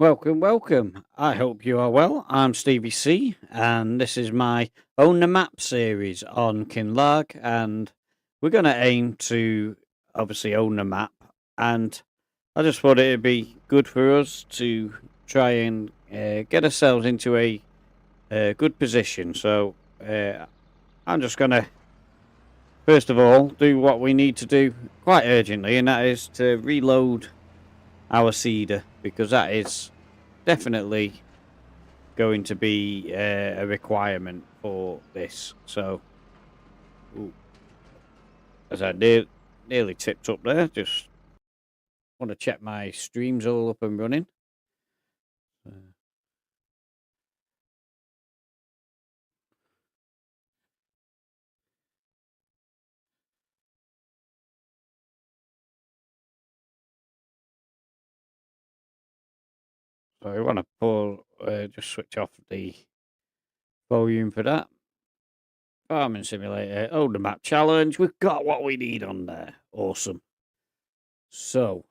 Welcome, welcome. I hope you are well. I'm Stevie C, and this is my Own the Map series on Kinlaig, and we're going to aim to obviously own the map. And I just thought it'd be good for us to try and get ourselves into a good position. So I'm just going to, first of all, do what we need to do quite urgently, and that is to reload our cedar, because that is definitely going to be a requirement for this. So, ooh, as I nearly tipped up there, just want to check my streams all up and running. So I want to pull, just switch off the volume for that. Farming Simulator, oh, the map challenge. We've got what we need on there. Awesome. So,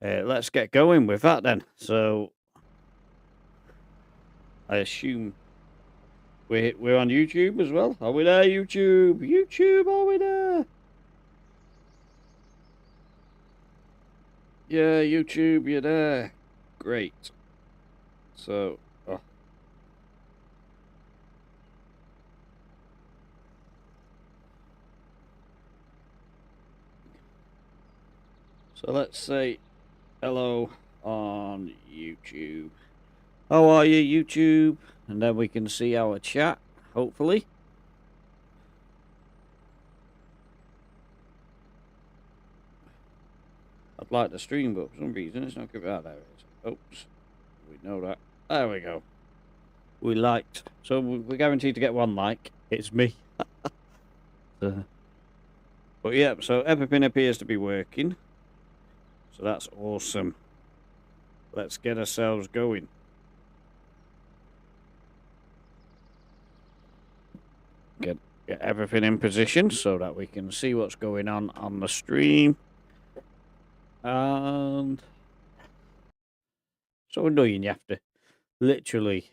let's get going with that then. So, I assume we're on YouTube as well. Are we there, YouTube? YouTube, are we there? Yeah, YouTube, you're there. Great. So, so let's say hello on YouTube. How are you, YouTube? And then we can see our chat, hopefully. I'd like to stream, but for some reason it's not giving out. There it is. Oops. We know that. There we go. We liked. So we're guaranteed to get one like. It's me. But yeah, so everything appears to be working. So that's awesome. Let's get ourselves going. Get everything in position so that we can see what's going on the stream. And so annoying, you have to literally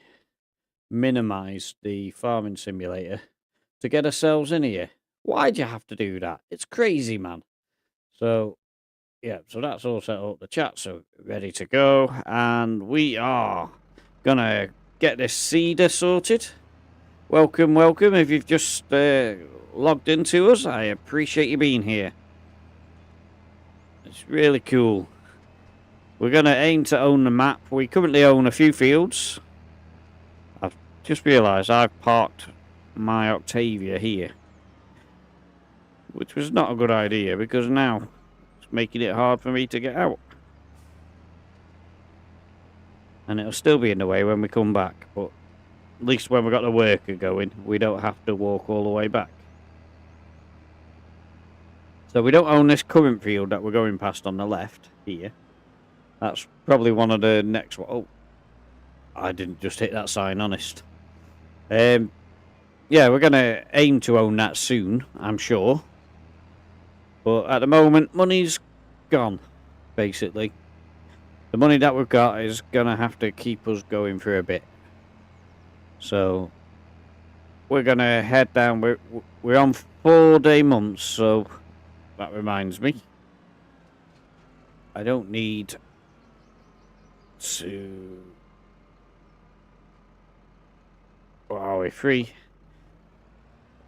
minimize the farming simulator to get ourselves in here. Why'd you have to do that? It's crazy, man. So yeah, so that's all set up. The chat's ready to go, and we are gonna get this cedar sorted. Welcome, welcome. If you've just logged into us, I appreciate you being here. It's really cool. We're going to aim to own the map. We currently own a few fields. I've just realised I've parked my Octavia here, which was not a good idea, because now it's making it hard for me to get out. And it'll still be in the way when we come back, but at least when we've got the worker going, we don't have to walk all the way back. So we don't own this current field that we're going past on the left here. That's probably one of the next one. Oh, I didn't just hit that sign, honest. Yeah, we're going to aim to own that soon, I'm sure. But at the moment, money's gone, basically. The money that we've got is going to have to keep us going for a bit. So we're going to head down. We're on 4-day months, so that reminds me. I don't need to... Are we free?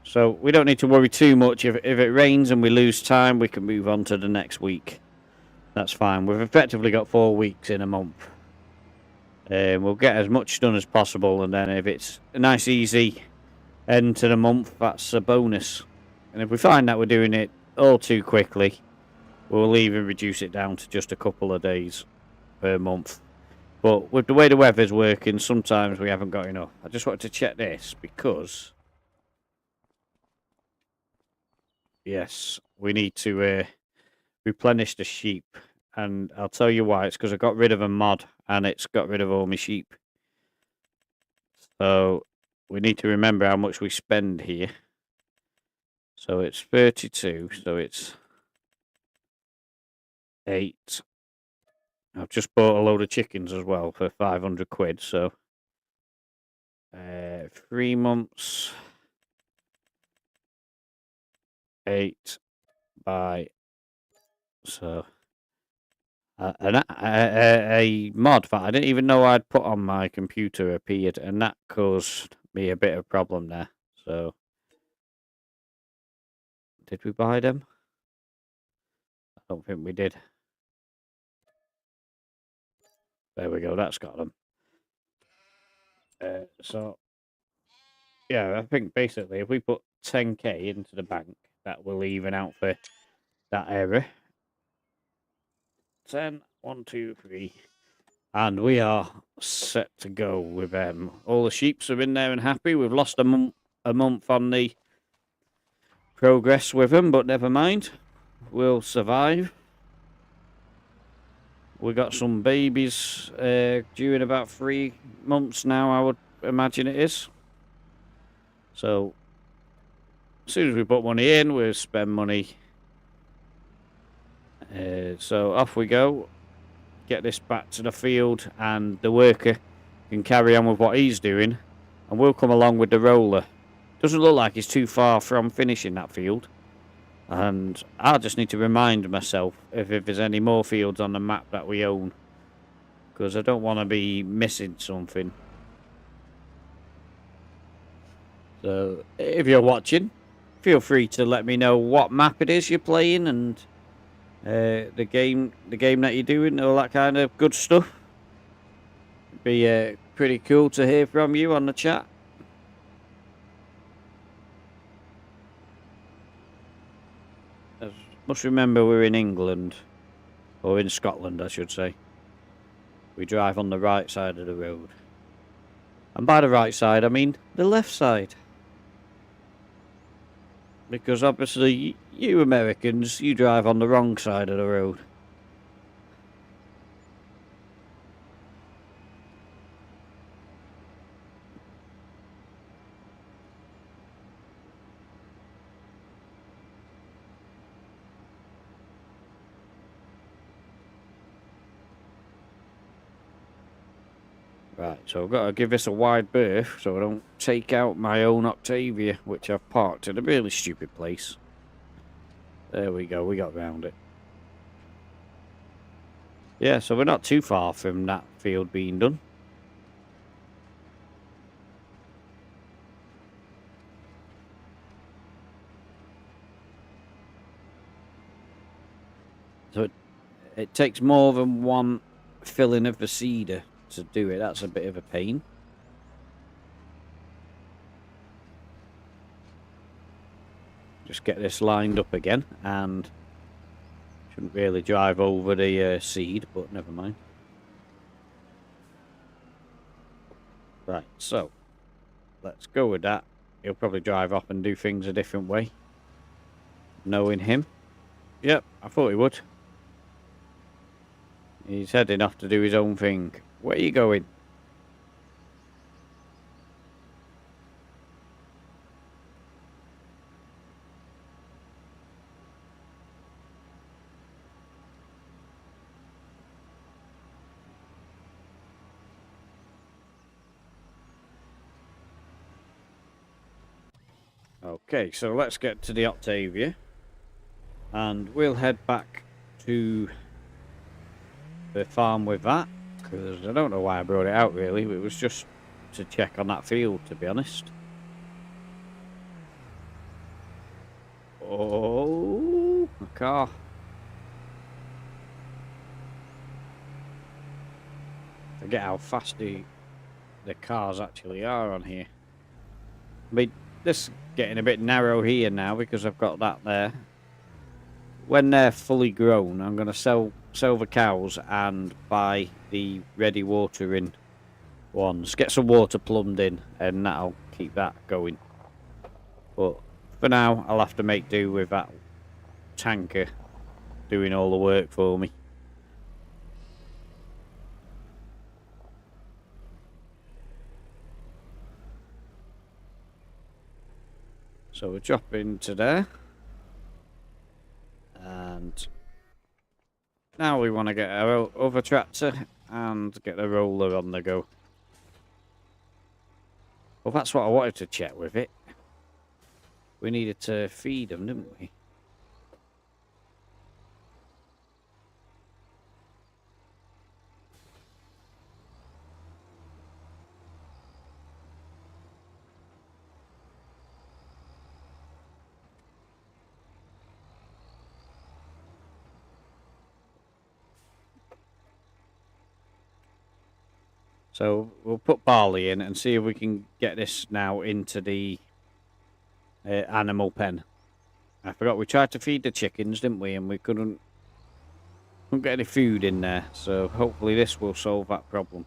So we don't need to worry too much. If it rains and we lose time, we can move on to the next week. That's fine. We've effectively got 4 weeks in a month. We'll get as much done as possible, and then if it's a nice easy end to the month, that's a bonus. And if we find that we're doing it all too quickly, we'll even reduce it down to just a couple of days per month. But with the way the weather's working, sometimes we haven't got enough. I just wanted to check this because, yes, we need to replenish the sheep. And I'll tell you why. It's because I got rid of a mod and it's got rid of all my sheep. So we need to remember how much we spend here. So it's 32. So it's 8. I've just bought a load of chickens as well for 500 quid, so 3 months, 8 by, so a mod that I didn't even know I'd put on my computer appeared, and that caused me a bit of problem there. So, did we buy them? I don't think we did. There we go, that's got them. So, yeah, I think basically if we put 10k into the bank, that will even out for that area. 10, 1, 2, 3. And we are set to go with them. All the sheeps are in there and happy. We've lost a month on the progress with them, but never mind. We'll survive. We got some babies due in about 3 months now, I would imagine it is. So, as soon as we put money in, we'll spend money. So, off we go. Get this back to the field, and the worker can carry on with what he's doing, and we'll come along with the roller. Doesn't look like he's too far from finishing that field. And I just need to remind myself if there's any more fields on the map that we own, because I don't want to be missing something. So if you're watching, feel free to let me know what map it is you're playing and the game that you're doing, all that kind of good stuff. It'd be pretty cool to hear from you on the chat. Must remember we're in England, or in Scotland I should say. We drive on the right side of the road. And by the right side I mean the left side. Because obviously you Americans, you drive on the wrong side of the road. Right, so I've got to give this a wide berth so I don't take out my own Octavia, which I've parked in a really stupid place. There we go, we got round it. Yeah, so we're not too far from that field being done. So it takes more than one filling of the seeder to do it. That's a bit of a pain. Just get this lined up again, and shouldn't really drive over the seed, but never mind. Right, so let's go with that. He'll probably drive off and do things a different way, knowing him. Yep, I thought he would. He's heading off to do his own thing. Where are you going? Okay, so let's get to the Octavia, and we'll head back to the farm with that, because I don't know why I brought it out really. It was just to check on that field, to be honest. Oh, a car. Forget how fast the cars actually are on here. I mean, this is getting a bit narrow here now because I've got that there. When they're fully grown, I'm going to sell the cows and buy the ready watering ones. Get some water plumbed in, and that'll keep that going. But for now, I'll have to make do with that tanker doing all the work for me. So we'll drop into there. And Now we want to get our other tractor and get the roller on the go. Well, that's what I wanted to check with it. We needed to feed them, didn't we? So we'll put barley in and see if we can get this now into the animal pen. I forgot we tried to feed the chickens, didn't we? And we couldn't get any food in there. So hopefully this will solve that problem.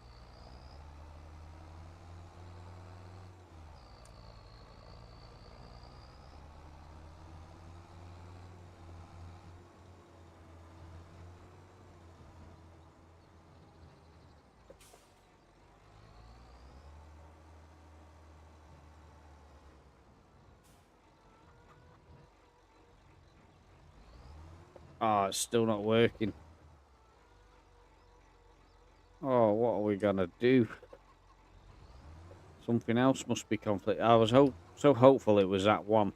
Oh, it's still not working. Oh, what are we gonna do? Something else must be conflict. I was so hopeful it was that one.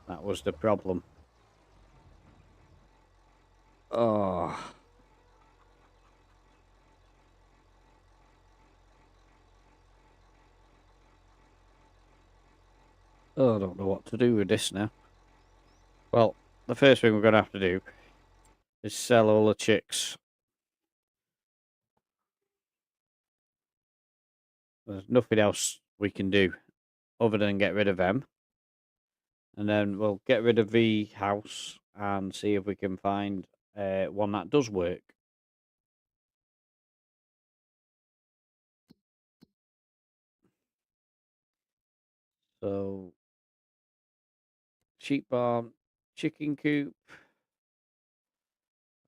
That was the problem. Oh. Oh, I don't know what to do with this now. Well, the first thing we're going to have to do is sell all the chicks. There's nothing else we can do other than get rid of them. And then we'll get rid of the house and see if we can find one that does work. So, sheep barn, chicken coop.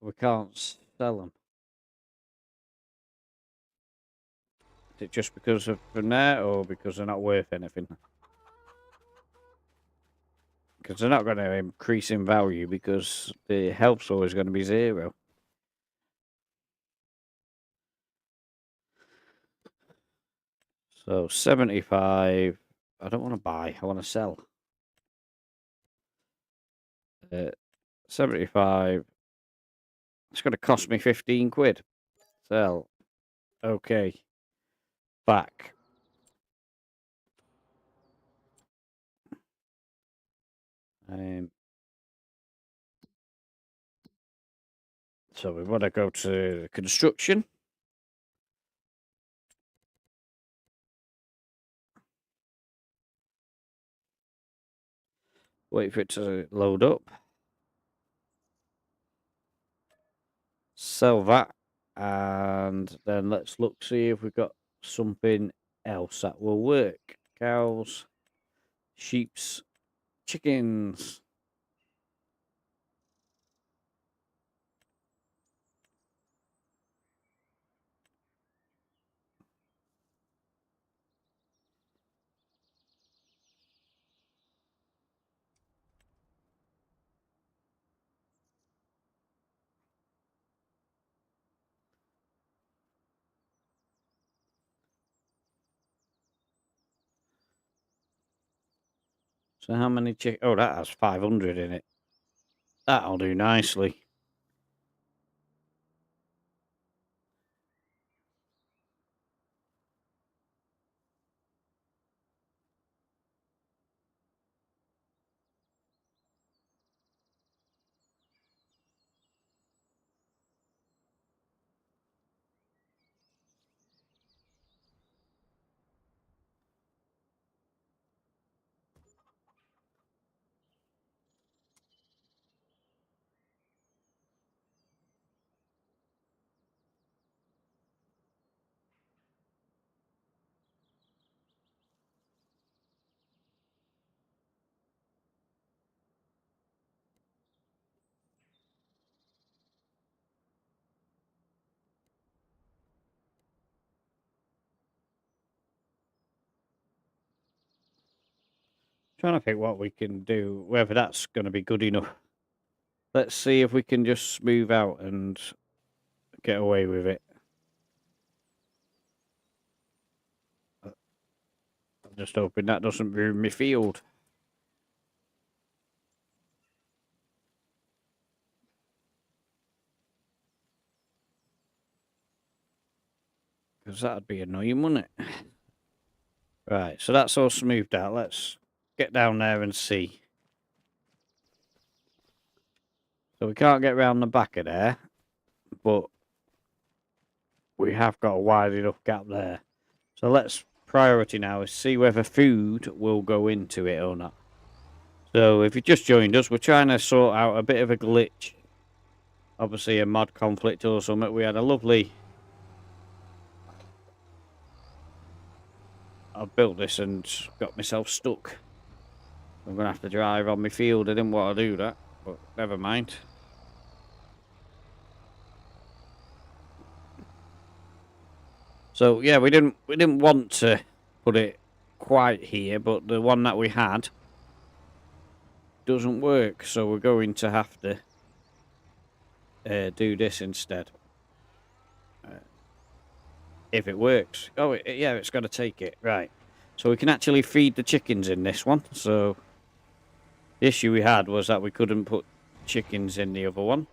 We can't sell them. Is it just because of from there or because they're not worth anything? Because they're not going to increase in value because the health's always going to be 0. So 75. I don't want to buy. I want to sell. 75. It's going to cost me 15 quid. Sell. Okay. Back. So we want to go to construction. Wait for it to load up. Sell that. And then let's look, see if we've got something else that will work. Cows, sheeps, chickens. So how many chick? Oh, that has 500 in it. That'll do nicely. Trying to think what we can do, whether that's going to be good enough. Let's see if we can just smooth out and get away with it. I'm just hoping that doesn't ruin my field. Because that'd be annoying, wouldn't it? Right, so that's all smoothed out. Let's get down there and see. So we can't get round the back of there, but we have got a wide enough gap there. So let's priority now is see whether food will go into it or not. So if you just joined us, we're trying to sort out a bit of a glitch. Obviously a mod conflict or something. We had a lovely... I built this and got myself stuck. I'm going to have to drive on my field. I didn't want to do that, but never mind. So yeah, we didn't want to put it quite here, but the one that we had doesn't work, so we're going to have to do this instead. If it works. Oh, yeah, it's got to take it. Right. So we can actually feed the chickens in this one. So the issue we had was that we couldn't put chickens in the other one.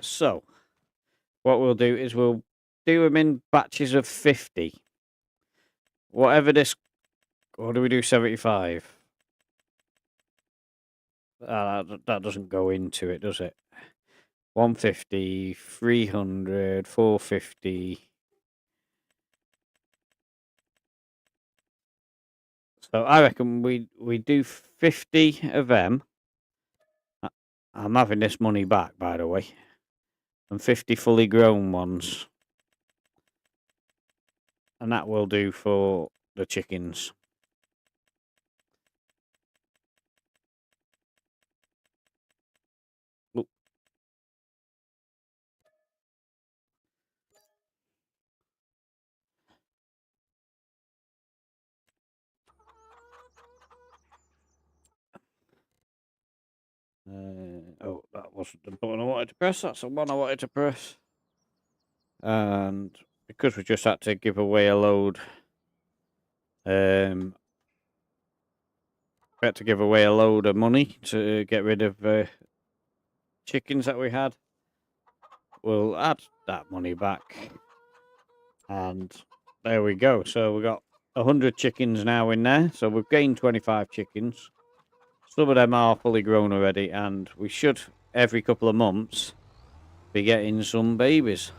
So what we'll do is we'll do them in batches of 50. Whatever this... What do we do, 75? That doesn't go into it, does it? 150, 300, 450. So I reckon we do 50 of them. I'm having this money back, by the way. And 50 fully grown ones. And that will do for the chickens. Look. Oh, that wasn't the button I wanted to press. That's the one I wanted to press. And because we just had to give away a load, we had to give away a load of money to get rid of chickens that we had. We'll add that money back. And there we go. So we've got 100 chickens now in there. So we've gained 25 chickens. Some of them are fully grown already. And we should, every couple of months, be getting some babies.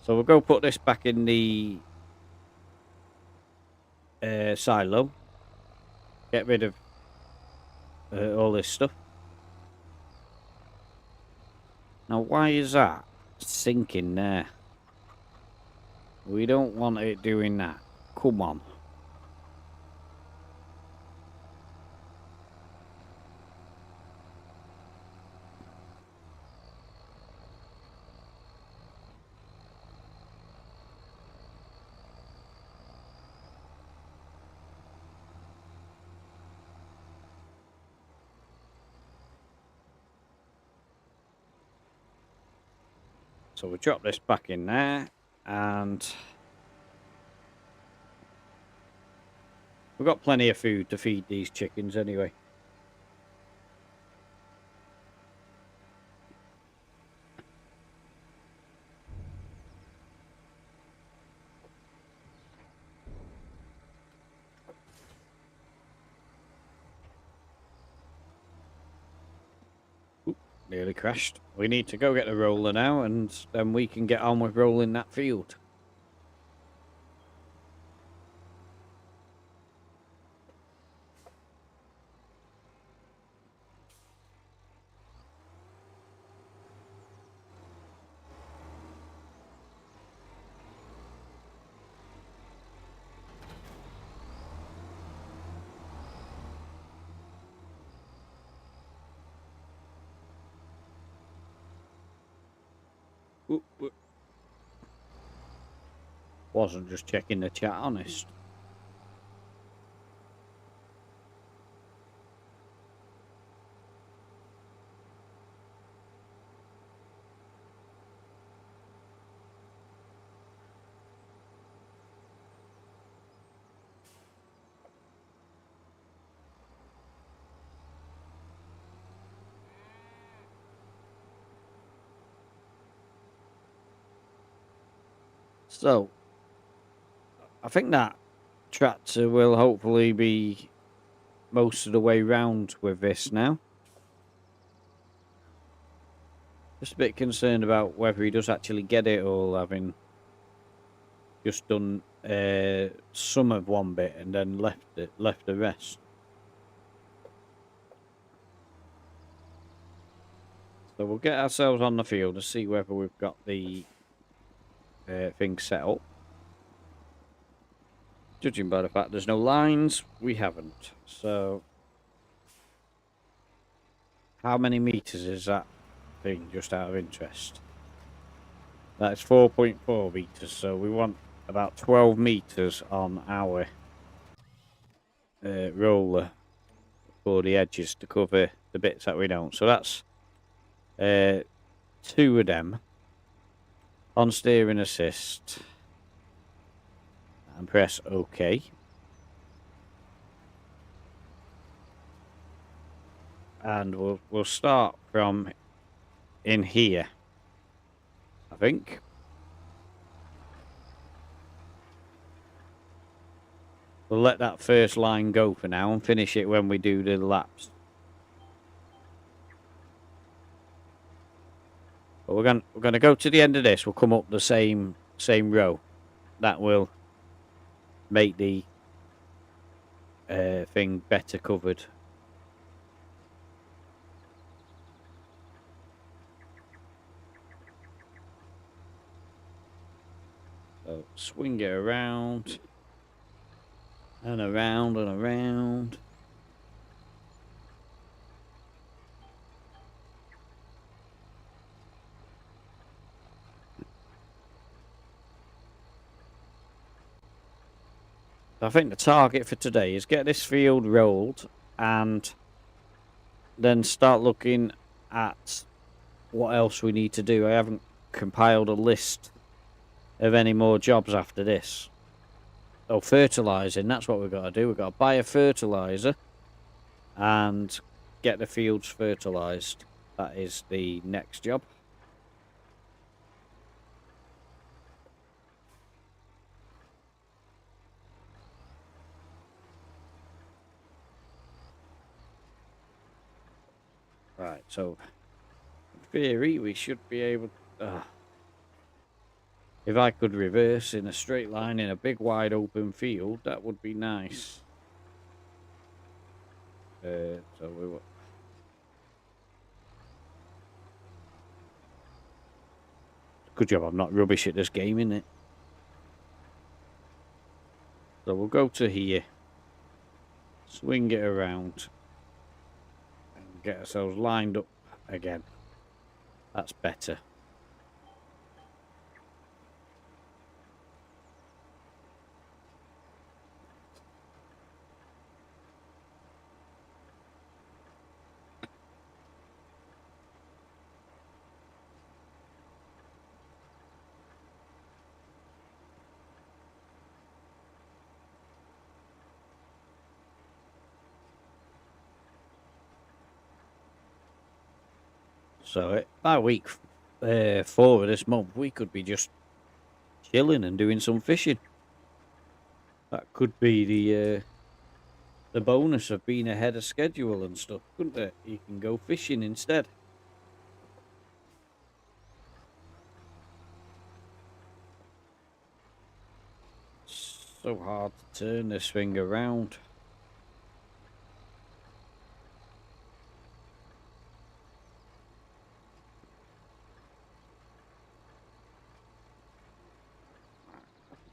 So we'll go put this back in the silo. Get rid of all this stuff. Now, why is that sinking there? We don't want it doing that. Come on. So we drop this back in there, and we've got plenty of food to feed these chickens anyway. Oop, nearly crashed. We need to go get the roller now, and then we can get on with rolling that field. Oop, oop. Wasn't just checking the chat, honest. So, I think that tractor will hopefully be most of the way round with this now. Just a bit concerned about whether he does actually get it all, having just done some of one bit and then left the rest. So we'll get ourselves on the field to see whether we've got the thing set up. Judging by the fact there's no lines, we haven't. So, how many meters is that thing, just out of interest? That's 4.4 meters, so we want about 12 meters on our roller for the edges to cover the bits that we don't. So that's 2 of them on steering assist, and press OK. And we'll start from in here, I think. We'll let that first line go for now and finish it when we do the laps. But we're going to go to the end of this. We'll come up the same row. That will make the thing better covered. So swing it around and around and around. I think the target for today is get this field rolled and then start looking at what else we need to do. I haven't compiled a list of any more jobs after this. Oh, fertilising, that's what we've got to do. We've got to buy a fertiliser and get the fields fertilised. That is the next job. Right, so in theory we should be able to... if I could reverse in a straight line in a big wide open field, that would be nice. So we will... Good job I'm not rubbish at this game, innit? So we'll go to here, swing it around, and get ourselves lined up again. That's better. So by week 4 of this month, we could be just chilling and doing some fishing. That could be the bonus of being ahead of schedule and stuff, couldn't it? You can go fishing instead. So hard to turn this thing around.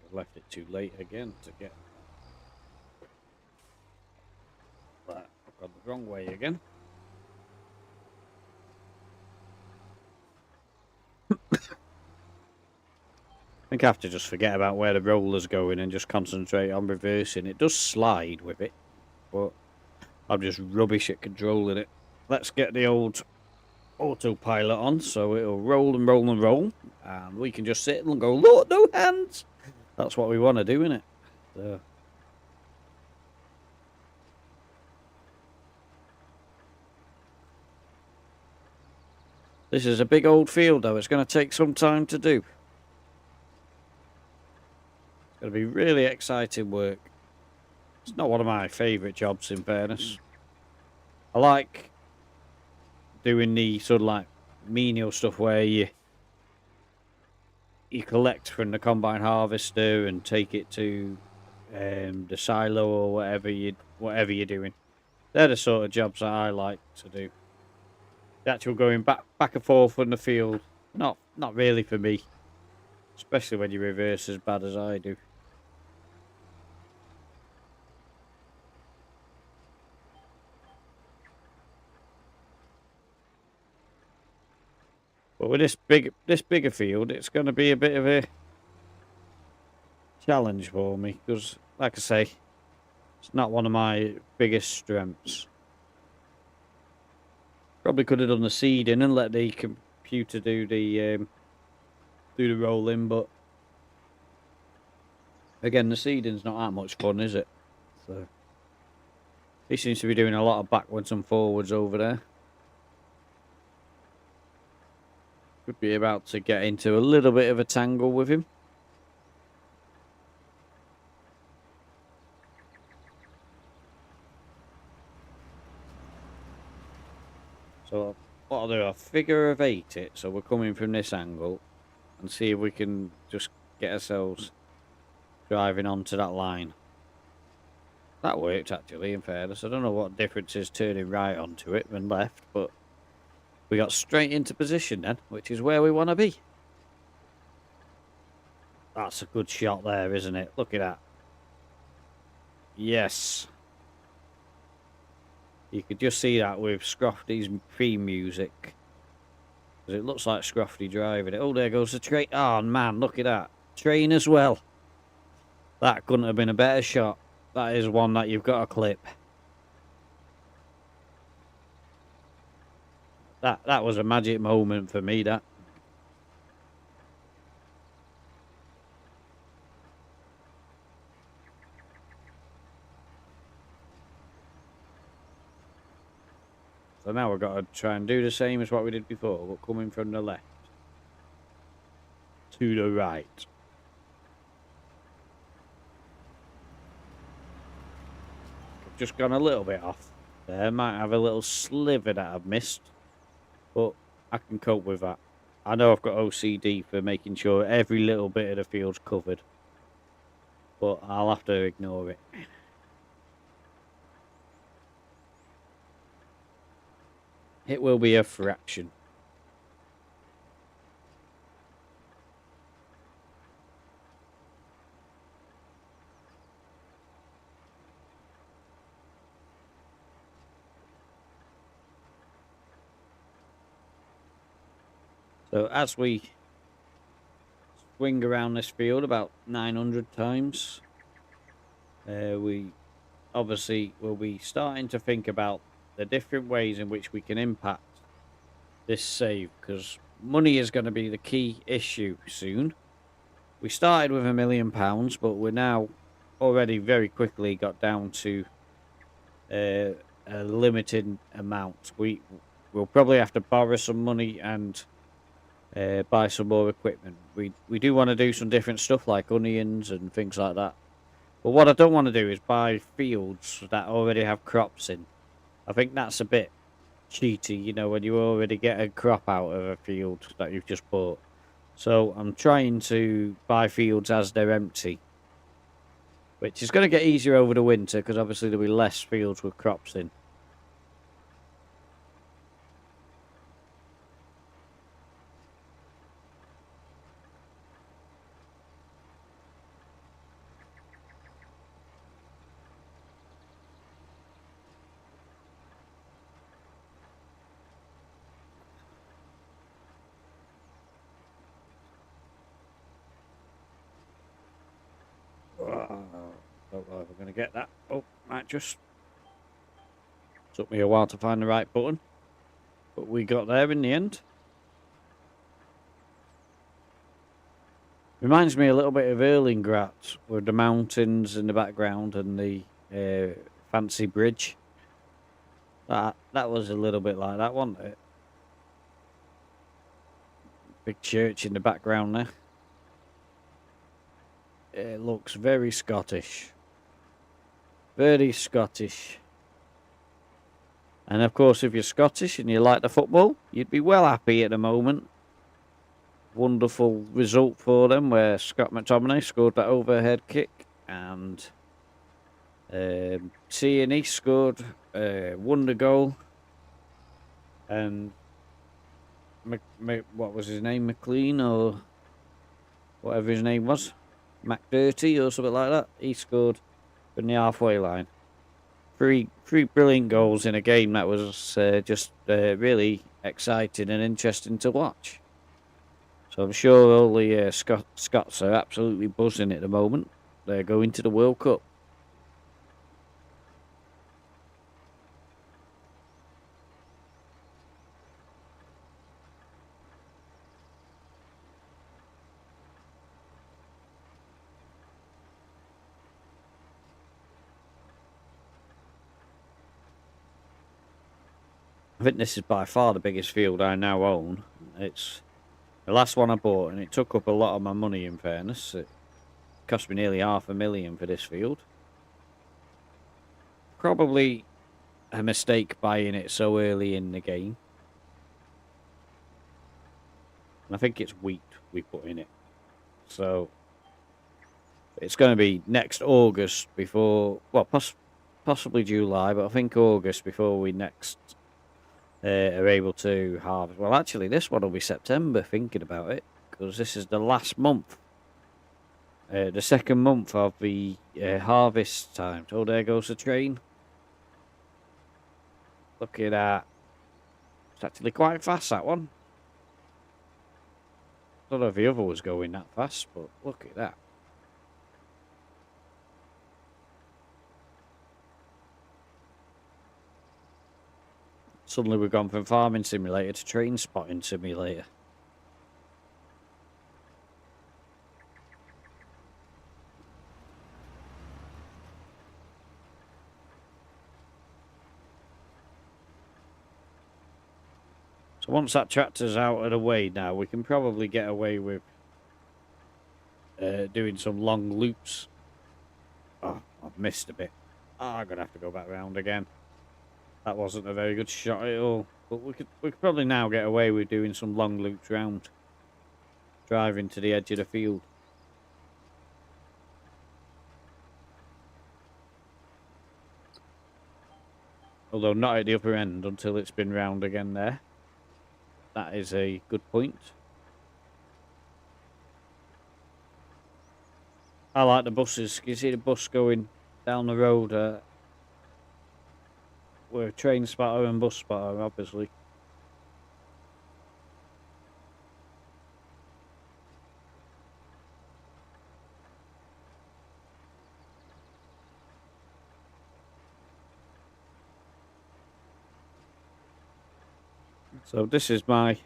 I left it too late again to get that. I've gone the wrong way again. I think I have to just forget about where the roller's going and just concentrate on reversing. It does slide with it, but I'm just rubbish at controlling it. Let's get the old autopilot on so it'll roll and roll and roll, and we can just sit and go, look, no hands. That's what we want to do, innit? So. This is a big old field, though. It's going to take some time to do. It'll be really exciting work. It's not one of my favourite jobs, in fairness. I like doing the sort of like menial stuff where you collect from the combine harvester and take it to the silo or whatever you're doing. They're the sort of jobs that I like to do. The actual going back and forth from the field, not really for me, especially when you reverse as bad as I do. But with this bigger field, it's going to be a bit of a challenge for me because, like I say, it's not one of my biggest strengths. Probably could have done the seeding and let the computer do the rolling, but again, the seeding's not that much fun, is it? So he seems to be doing a lot of backwards and forwards over there. Could be about to get into a little bit of a tangle with him. So what I'll do, I'll figure of 8 it, so we're coming from this angle, and see if we can just get ourselves driving onto that line. That worked actually, in fairness. I don't know what difference is turning right onto it than left, but we got straight into position then, which is where we want to be. That's a good shot there, isn't it? Look at that. Yes. You could just see that with Scrofty's theme music. Because it looks like Scrofty driving it. Oh, there goes the train. Oh, man, look at that. Train as well. That couldn't have been a better shot. That is one that you've got to clip. That was a magic moment for me, that. So now we've got to try and do the same as what we did before, but coming from the left to the right. I've just gone a little bit off there. Might have a little sliver that I've missed, but I can cope with that. I know I've got OCD for making sure every little bit of the field's covered, but I'll have to ignore it. It will be a fraction. So as we swing around this field about 900 times, we obviously will be starting to think about the different ways in which we can impact this save, because money is going to be the key issue soon. We started with £1 million, but we're now already very quickly got down to a limited amount. We'll probably have to borrow some money and buy some more equipment. We do want to do some different stuff like onions and things like that. But what I don't want to do is buy fields that already have crops in. I think that's a bit cheaty, you know, when you already get a crop out of a field that you've just bought. So I'm trying to buy fields as they're empty, which is going to get easier over the winter because obviously there'll be less fields with crops in. Don't know if we're going to get that. Oh, might just. Took me a while to find the right button, but we got there in the end. Reminds me a little bit of Erlingrat with the mountains in the background and the fancy bridge. That was a little bit like that, wasn't it? Big church in the background there. It looks very Scottish. Very Scottish. And of course, if you're Scottish and you like the football, you'd be well happy at the moment. Wonderful result for them where Scott McTominay scored that overhead kick, and Tierney scored a wonder goal, and what was his name, McLean or whatever his name was, McDirty or something like that, he scored from the halfway line. Three brilliant goals in a game that was just really exciting and interesting to watch. So I'm sure all the Scots are absolutely buzzing at the moment. They're going to the World Cup. I think this is by far the biggest field I now own. It's the last one I bought, and it took up a lot of my money, in fairness. It cost me nearly $500,000 for this field. Probably a mistake buying it so early in the game. And I think it's wheat we put in it. So it's going to be next August before, well, possibly July, but I think August before we next are able to harvest. Well, actually, this one will be September, thinking about it, because this is the last month. The second month of the harvest time. So there goes the train. Look at that. It's actually quite fast, that one. I don't know if the other was going that fast, but look at that. Suddenly we've gone from farming simulator to train spotting simulator. So once that tractor's out of the way now, we can probably get away with doing some long loops. Oh, I've missed a bit. Oh, I'm going to have to go back round again. That wasn't a very good shot at all. But we could probably now get away with doing some long loops round. Driving to the edge of the field. Although not at the upper end until it's been round again there. That is a good point. I like the buses. Can you see the bus going down the road? We're a train spotter and bus spotter, obviously. So this is my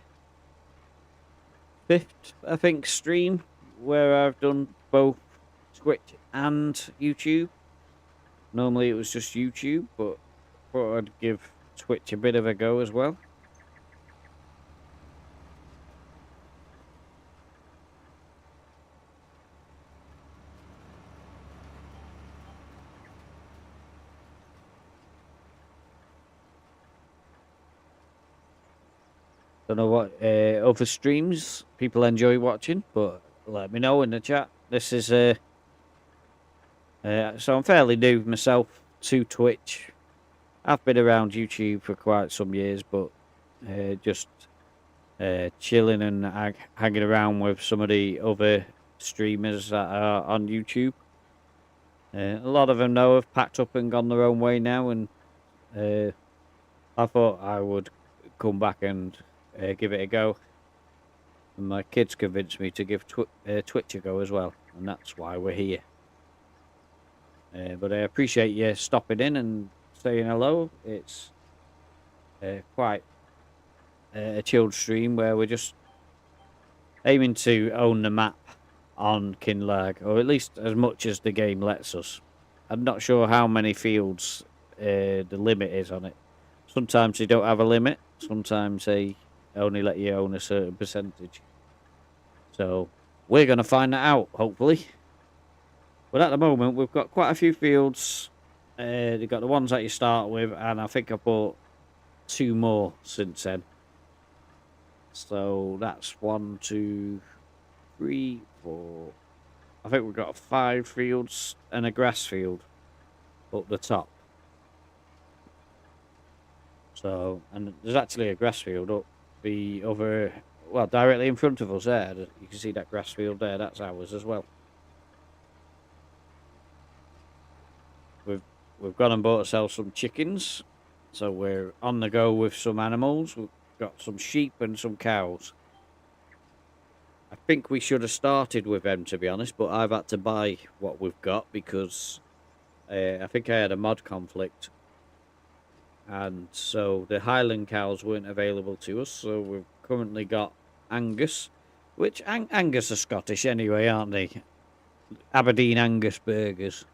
5th, I think, stream where I've done both Twitch and YouTube. Normally it was just YouTube, but I thought I'd give Twitch a bit of a go as well. Don't know what other streams people enjoy watching, but let me know in the chat. This is so I'm fairly new myself to Twitch. I've been around YouTube for quite some years, but just chilling and hanging around with some of the other streamers that are on YouTube. A lot of them now have packed up and gone their own way now, and I thought I would come back and give it a go. And my kids convinced me to give Twitch a go as well, and that's why we're here. But I appreciate you stopping in and saying hello. It's quite a chilled stream where we're just aiming to own the map on Kinlaig, or at least as much as the game lets us. I'm not sure how many fields the limit is on it. Sometimes they don't have a limit. Sometimes they only let you own a certain percentage. So we're going to find that out, hopefully. But at the moment, we've got quite a few fields. You've got the ones that you start with, and I think I bought 2 more since then. So that's 1, 2, 3, 4. I think we've got 5 fields and a grass field up the top. So, and there's actually a grass field up the other, well, directly in front of us there. You can see that grass field there, that's ours as well. We've gone and bought ourselves some chickens, so we're on the go with some animals. We've got some sheep and some cows. I think we should have started with them, to be honest, but I've had to buy what we've got because I think I had a mod conflict. And so the Highland cows weren't available to us, so we've currently got Angus, which Angus are Scottish anyway, aren't they? Aberdeen Angus burgers.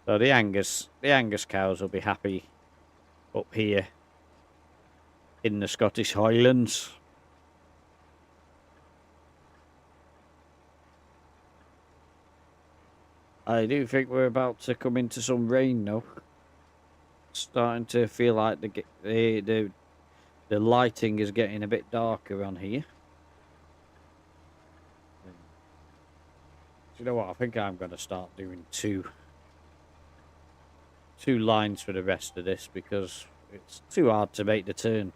So the Angus cows will be happy up here in the Scottish Highlands. I do think we're about to come into some rain now. Starting to feel like the lighting is getting a bit darker on here. Do you know what? I think I'm going to start doing two lines for the rest of this because it's too hard to make the turn.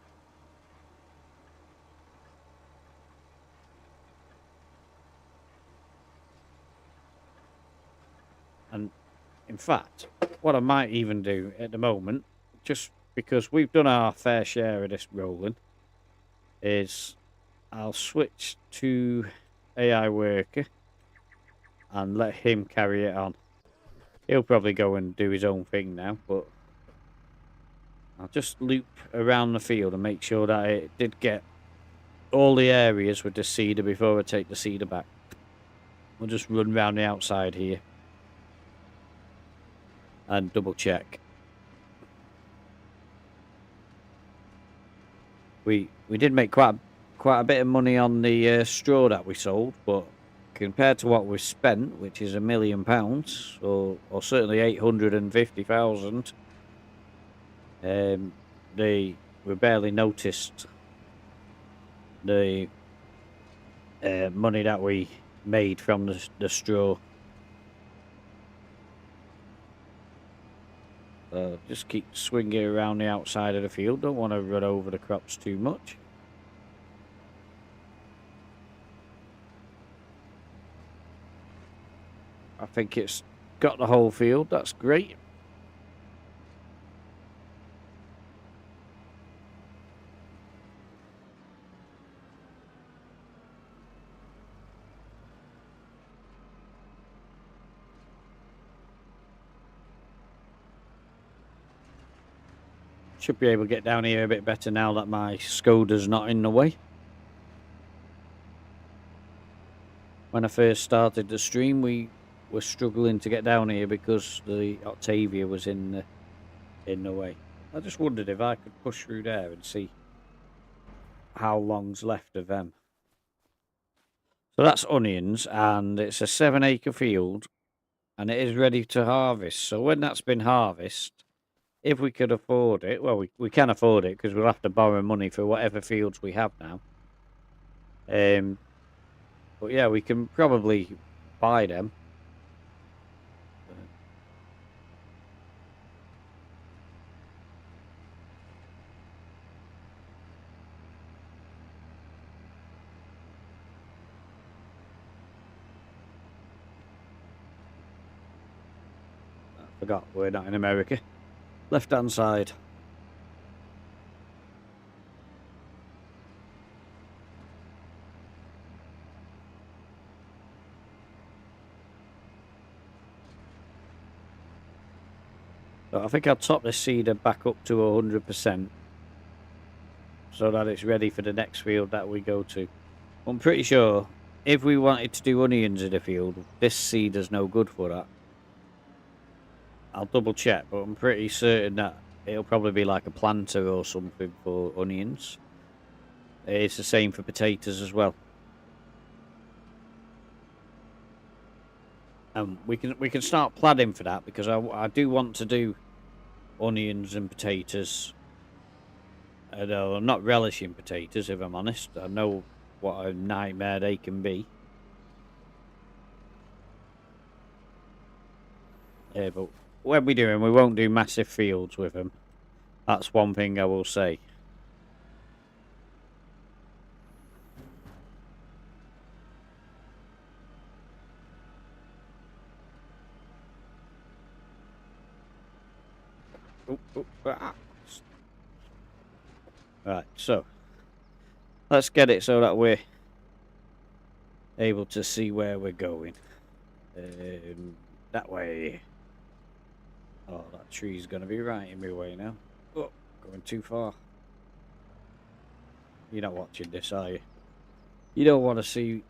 And in fact, what I might even do at the moment, just because we've done our fair share of this rolling, is I'll switch to AI Worker and let him carry it on. He'll probably go and do his own thing now, but I'll just loop around the field and make sure that it did get all the areas with the seeder before I take the seeder back. We'll just run round the outside here and double check. We did make quite a bit of money on the straw that we sold, but compared to what we spent, which is £1 million, or certainly 850,000, we barely noticed the money that we made from the straw. Just keep swinging around the outside of the field. Don't want to run over the crops too much. I think it's got the whole field. That's great. Should be able to get down here a bit better now that my Skoda's not in the way. When I first started the stream, we were struggling to get down here because the Octavia was in the way. I just wondered if I could push through there and see how long's left of them. So that's onions, and it's a 7-acre field, and it is ready to harvest. So when that's been harvested, if we could afford it, well, we can afford it because we'll have to borrow money for whatever fields we have now. But yeah, we can probably buy them. I forgot we're not in America. Left hand side. So I think I'll top this seeder back up to 100% so that it's ready for the next field that we go to. I'm pretty sure if we wanted to do onions in the field, this seeder's no good for that. I'll double check, but I'm pretty certain that it'll probably be like a planter or something for onions. It's the same for potatoes as well. We can start planning for that, because I do want to do onions and potatoes. Although I'm not relishing potatoes, if I'm honest. I know what a nightmare they can be. Yeah, but when we do them, we won't do massive fields with them. That's one thing I will say. Right, so let's get it so that we're able to see where we're going. That way. Oh, that tree's going to be right in my way now. Oh, going too far. You're not watching this, are you? You don't want to see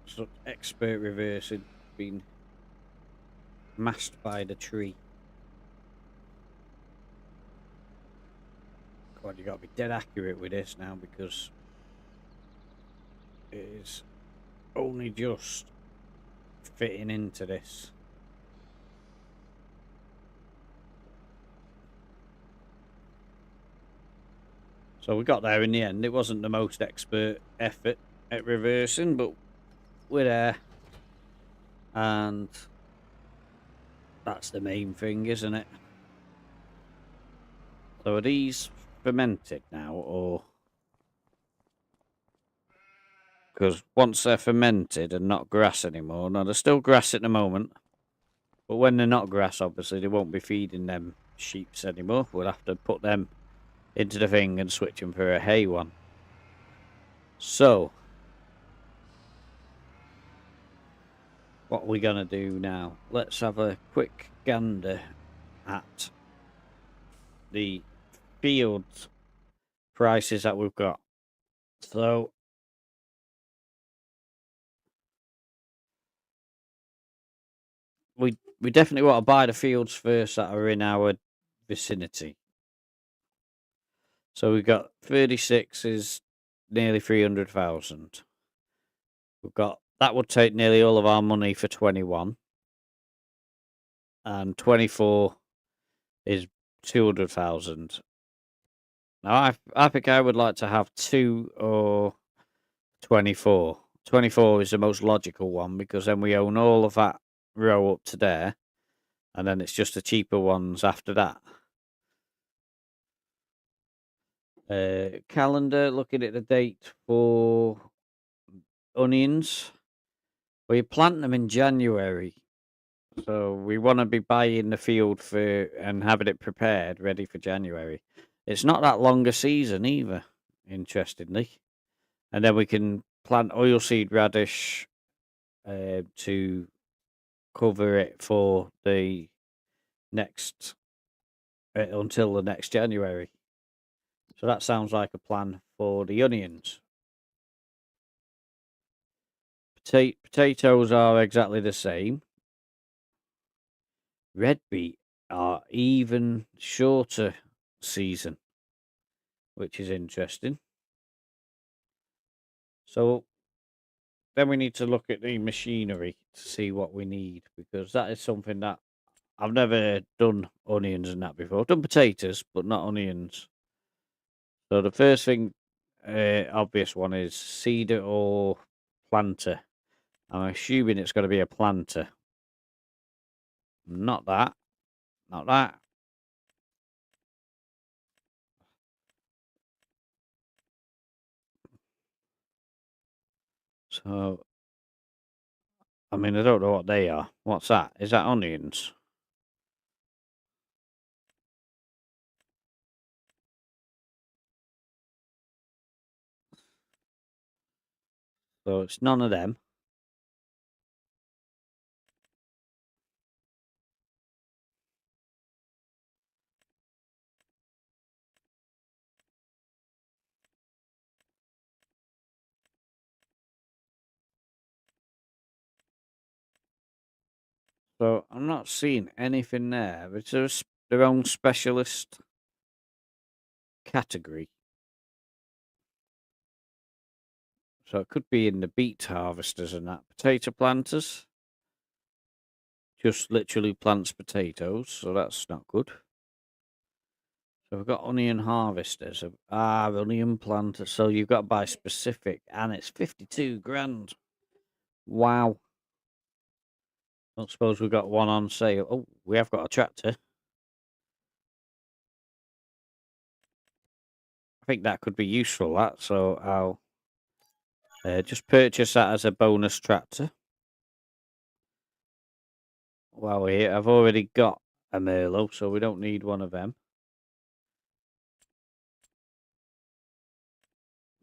such expert reversing being masked by the tree. God, you got to be dead accurate with this now, because it is only just fitting into this. So we got there in the end. It wasn't the most expert effort at reversing, but we're there. And that's the main thing, isn't it? So are these fermented now, or... Because once they're fermented and not grass anymore... Now, they're still grass at the moment. But when they're not grass, obviously, they won't be feeding them sheeps anymore. We'll have to put them into the thing and switch them for a hay one. So, what are we going to do now? Let's have a quick gander at the field prices that we've got. So, we definitely want to buy the fields first that are in our vicinity. So we've got 36 is nearly 300,000. We've got, that would take nearly all of our money for 21. And 24 is 200,000. Now, I think I would like to have 2 or 24. 24 is the most logical one, because then we own all of that row up to there, and then it's just the cheaper ones after that. Calendar, looking at the date for onions. We plant them in January, so we want to be buying the field for and having it prepared, ready for January. It's not that long a season either, interestingly. And then we can plant oilseed radish to cover it for the next until the next January. So that sounds like a plan for the onions. Potatoes are exactly the same. Red beet are even shorter season, which is interesting. So then we need to look at the machinery to see what we need, because that is something that I've never done onions and that before. I've done potatoes, but not onions. So the first thing, obvious one, is seeder or planter. I'm assuming it's going to be a planter. Not that. Not that. So, I mean, I don't know what they are. What's that? Is that onions? So it's none of them. So I'm not seeing anything there. It's just their own specialist category. So it could be in the beet harvesters and that. Potato planters. just literally plants potatoes, so that's not good. So we've got onion harvesters. Onion planters. So you've got to buy specific, and it's 52 grand. Wow. I don't suppose we've got one on sale. Oh, we have got a tractor. I think that could be useful, that. So I'll just purchase that as a bonus tractor. While we're here, I've already got a Merlot, so we don't need one of them.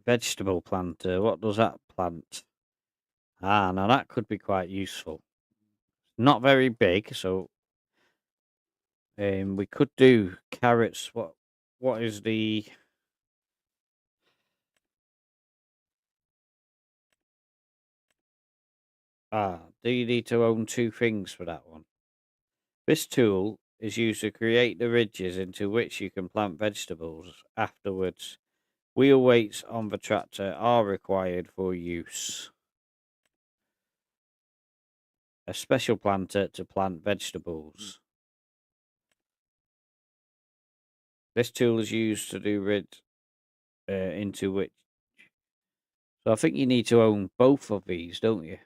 Vegetable planter. What does that plant? Now that could be quite useful. Not very big, so we could do carrots. What is the... do you need to own two things for that one? This tool is used to create the ridges into which you can plant vegetables afterwards. Wheel weights on the tractor are required for use. A special planter to plant vegetables. This tool is used to do into which. So I think you need to own both of these, don't you?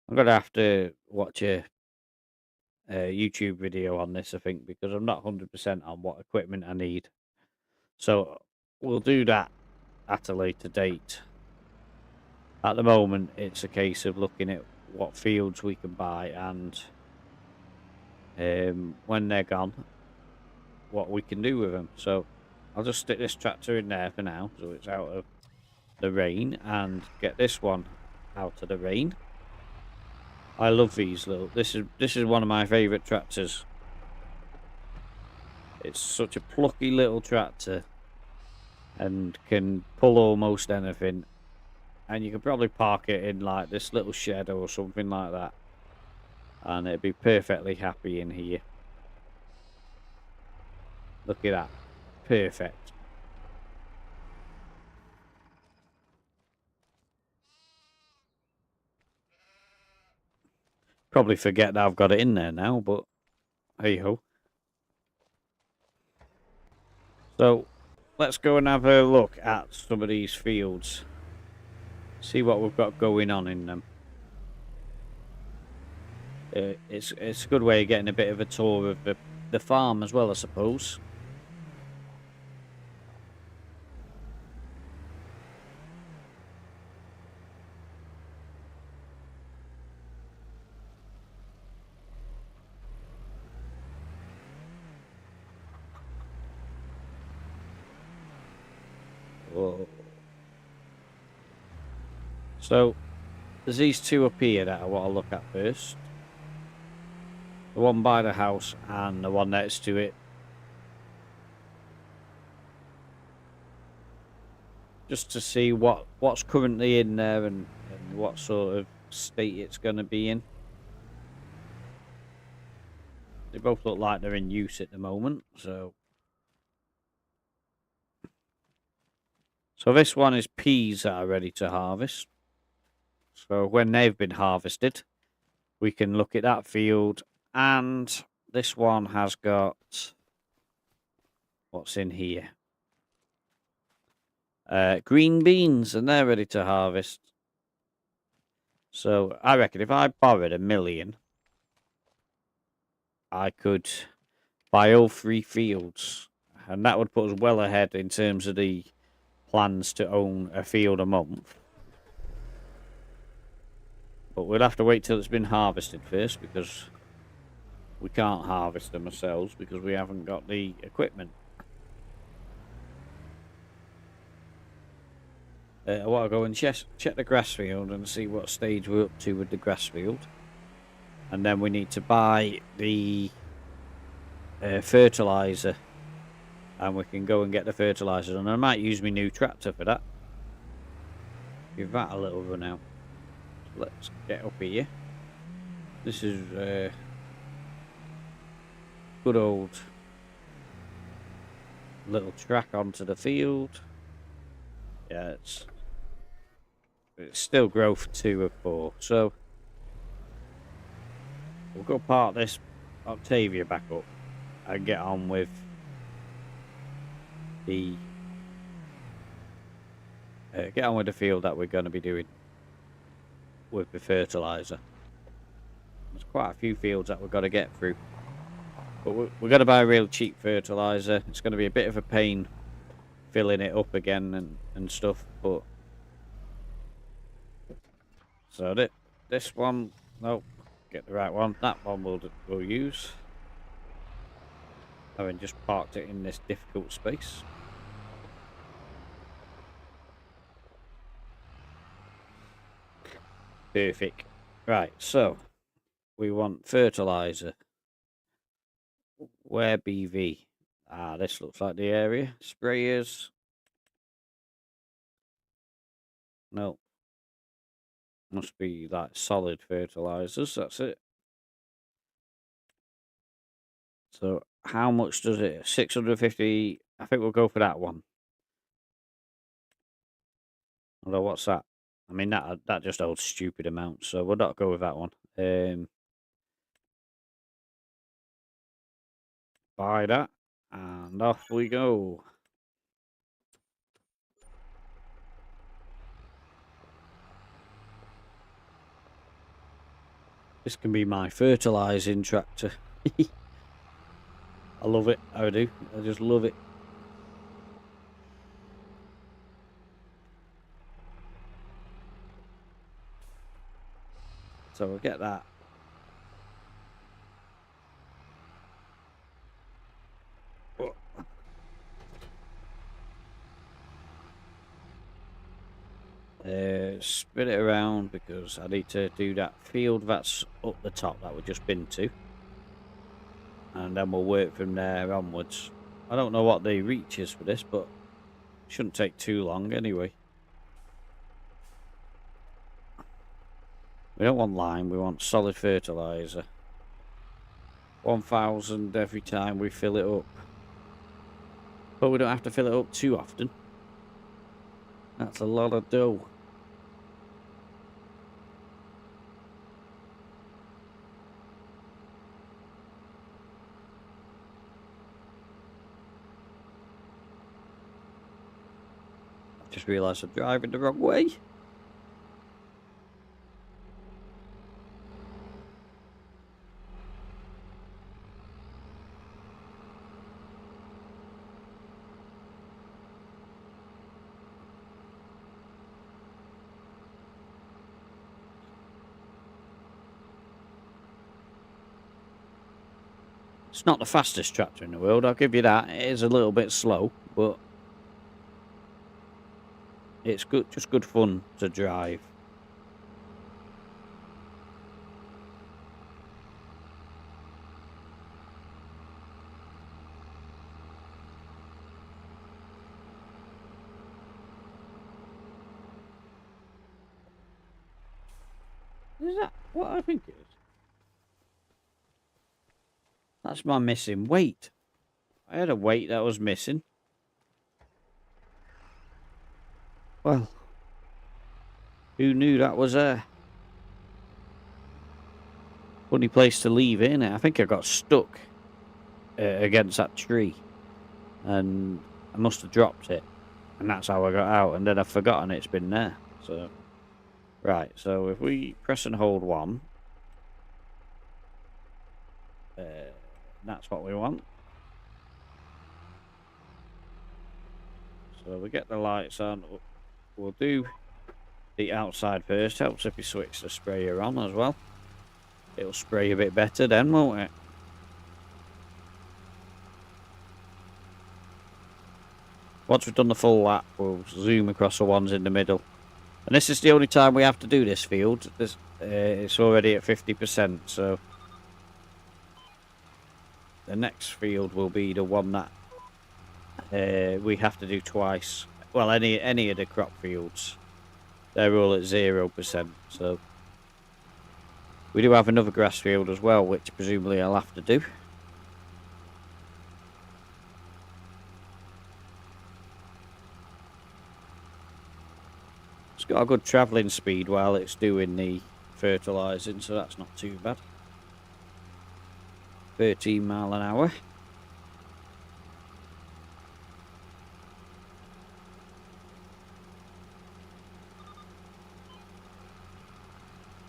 I'm gonna have to watch a YouTube video on this, I think, because I'm not 100% on what equipment I need. So we'll do that at a later date. At the moment, it's a case of looking at what fields we can buy and when they're gone, what we can do with them. So I'll just stick this tractor in there for now, so it's out of the rain, and get this one out of the rain. I love these little. This is one of my favourite tractors. It's such a plucky little tractor, and can pull almost anything. And you could probably park it in like this little shed or something like that, and it'd be perfectly happy in here. Look at that, perfect. Probably forget that I've got it in there now, but hey ho. So let's go and have a look at some of these fields. See what we've got going on in them. It's a good way of getting a bit of a tour of the farm as well, I suppose. Whoa. So there's these two up here that I want to look at first. The one by the house and the one next to it. Just to see what's currently in there and what sort of state it's going to be in. They both look like they're in use at the moment, so this one is peas that are ready to harvest. So when they've been harvested, we can look at that field. And this one has got, what's in here? Green beans, and they're ready to harvest. So I reckon if I borrowed $1 million, I could buy all 3 fields. And that would put us well ahead in terms of the plans to own a field a month. But we'll have to wait till it's been harvested first, because we can't harvest them ourselves because we haven't got the equipment. I want to go and check the grass field and see what stage we're up to with the grass field. And then we need to buy the fertiliser. And we can go and get the fertiliser. And I might use my new tractor for that. Give that a little run out. Let's get up here. This is good old little track onto the field. Yeah, it's still growth 2 of 4. So we'll go park this Octavia back up and get on with the field that we're going to be doing with the fertilizer. There's quite a few fields that we've got to get through, but we're going to buy a real cheap fertilizer. It's going to be a bit of a pain filling it up again and stuff, but so this one, no, get the right one. That one we'll use. Having just parked it in this difficult space. Perfect. Right, so we want fertilizer. Where BV? Ah, this looks like the area. Sprayers. No. Must be like solid fertilizers. That's it. So how much does it? 650. I think we'll go for that one. Although what's that? I mean that just holds stupid amounts, so we'll not go with that one. Buy that, and off we go. This can be my fertilizing tractor. I love it. I do. I just love it. So we'll get that. Spin it around because I need to do that field that's up the top that we've just been to, and then we'll work from there onwards. I don't know what the reach is for this, but it shouldn't take too long anyway. We don't want lime, we want solid fertilizer. 1,000 every time we fill it up, but we don't have to fill it up too often. That's a lot of dough. Just realised I'm driving the wrong way. It's not the fastest tractor in the world, I'll give you that. It is a little bit slow, but it's good, just good fun to drive. Is that what I think it is? That's my missing weight. I had a weight that was missing. Well, who knew that was a funny place to leave it, innit? I think I got stuck against that tree, and I must have dropped it, and that's how I got out, and then I've forgotten it's been there. So, right, so if we press and hold one, that's what we want. So we get the lights on. We'll do the outside first. Helps if you switch the sprayer on as well. It'll spray a bit better then, won't it? Once we've done the full lap, we'll zoom across the ones in the middle. And this is the only time we have to do this field. It's already at 50%, so the next field will be the one that we have to do twice. Well, any of the crop fields, they're all at 0%. So we do have another grass field as well, which presumably I'll have to do. It's got a good travelling speed while it's doing the fertilising, so that's not too bad. 13 mile an hour.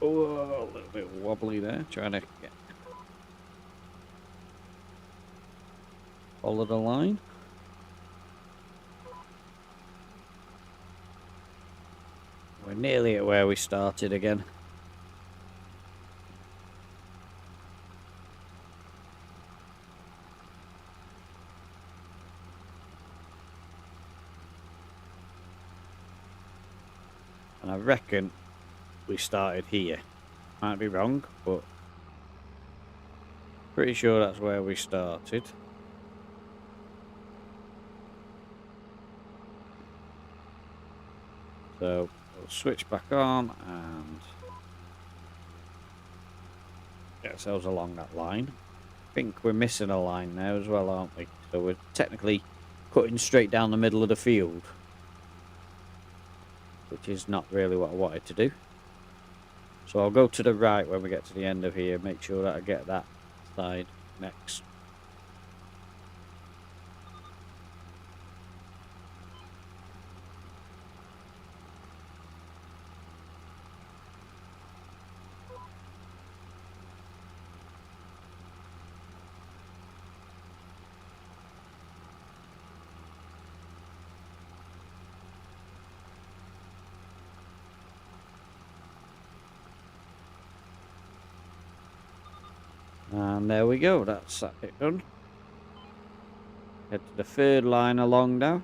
Oh, a little bit wobbly there, trying to get follow the line. We're nearly at where we started again. And I reckon we started here. Might be wrong, but pretty sure that's where we started. So we'll switch back on and get ourselves along that line. I think we're missing a line there as well, aren't we? So we're technically cutting straight down the middle of the field, which is not really what I wanted to do. So I'll go to the right when we get to the end of here, make sure that I get that side next. And there we go, that's that bit done. Head to the third line along now.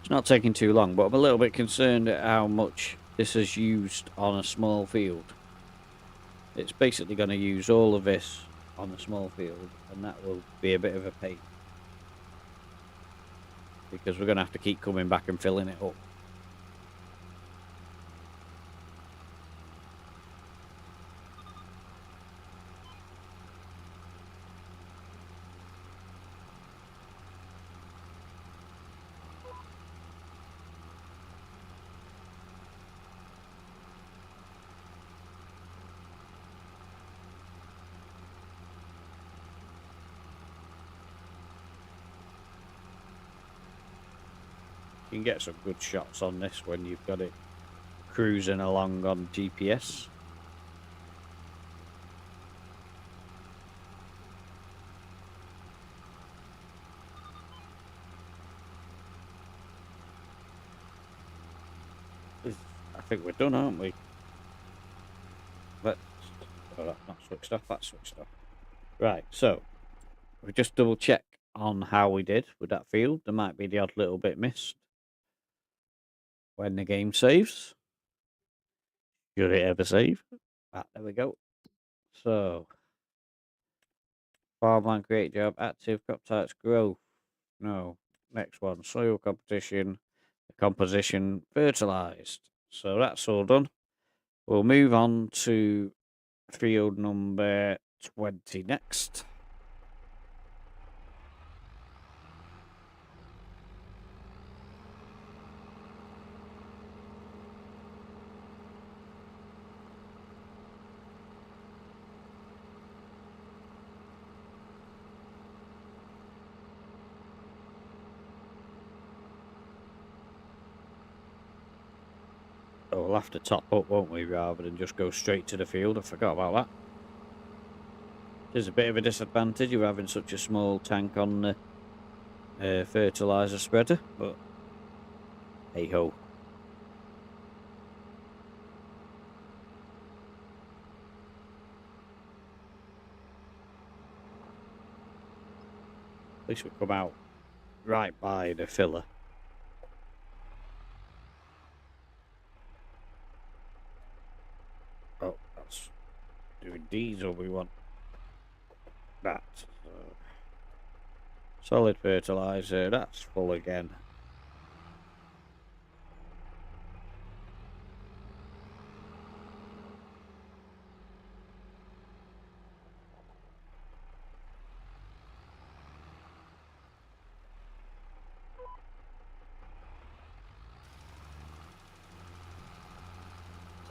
It's not taking too long, but I'm a little bit concerned at how much this is used on a small field. It's basically going to use all of this on a small field, and that will be a bit of a pain, because we're going to have to keep coming back and filling it up. You can get some good shots on this when you've got it cruising along on GPS. I think we're done, aren't we? Let's... Oh, that's not switched off, that's switched off. Right, so we just double check on how we did with that field. There might be the odd little bit missed when the game saves. Should it ever save? Ah, there we go. So, farmland, great job. Active crop types, growth. No. Next one, soil competition, composition, fertilised. So that's all done. We'll move on to field number 20 next. So we'll have to top up, won't we, rather than just go straight to the field. I forgot about that. There's a bit of a disadvantage of having such a small tank on the fertiliser spreader, but hey ho. At least we come out right by the filler. Oh, that's doing diesel. We want that. Solid fertiliser, that's full again.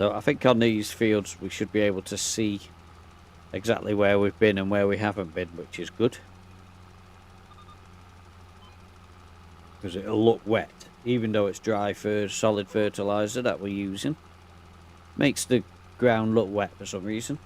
So I think on these fields we should be able to see exactly where we've been and where we haven't been, which is good. Because it'll look wet, even though it's dry solid fertiliser that we're using. Makes the ground look wet for some reason.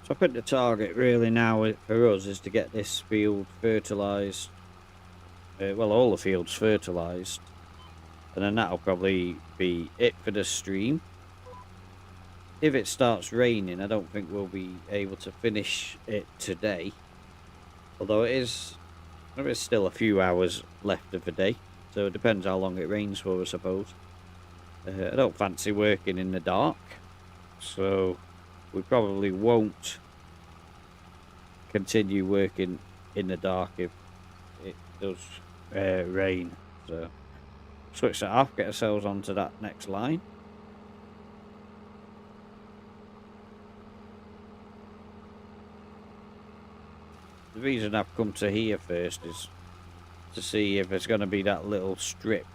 So I think the target really now for us is to get this field fertilised. Well, all the fields fertilised. And then that'll probably be it for the stream. If it starts raining, I don't think we'll be able to finish it today. Although there is still a few hours left of the day. So it depends how long it rains for, I suppose. I don't fancy working in the dark. So we probably won't continue working in the dark if it does rain. So switch that off, get ourselves onto that next line. The reason I've come to here first is to see if there's going to be that little strip.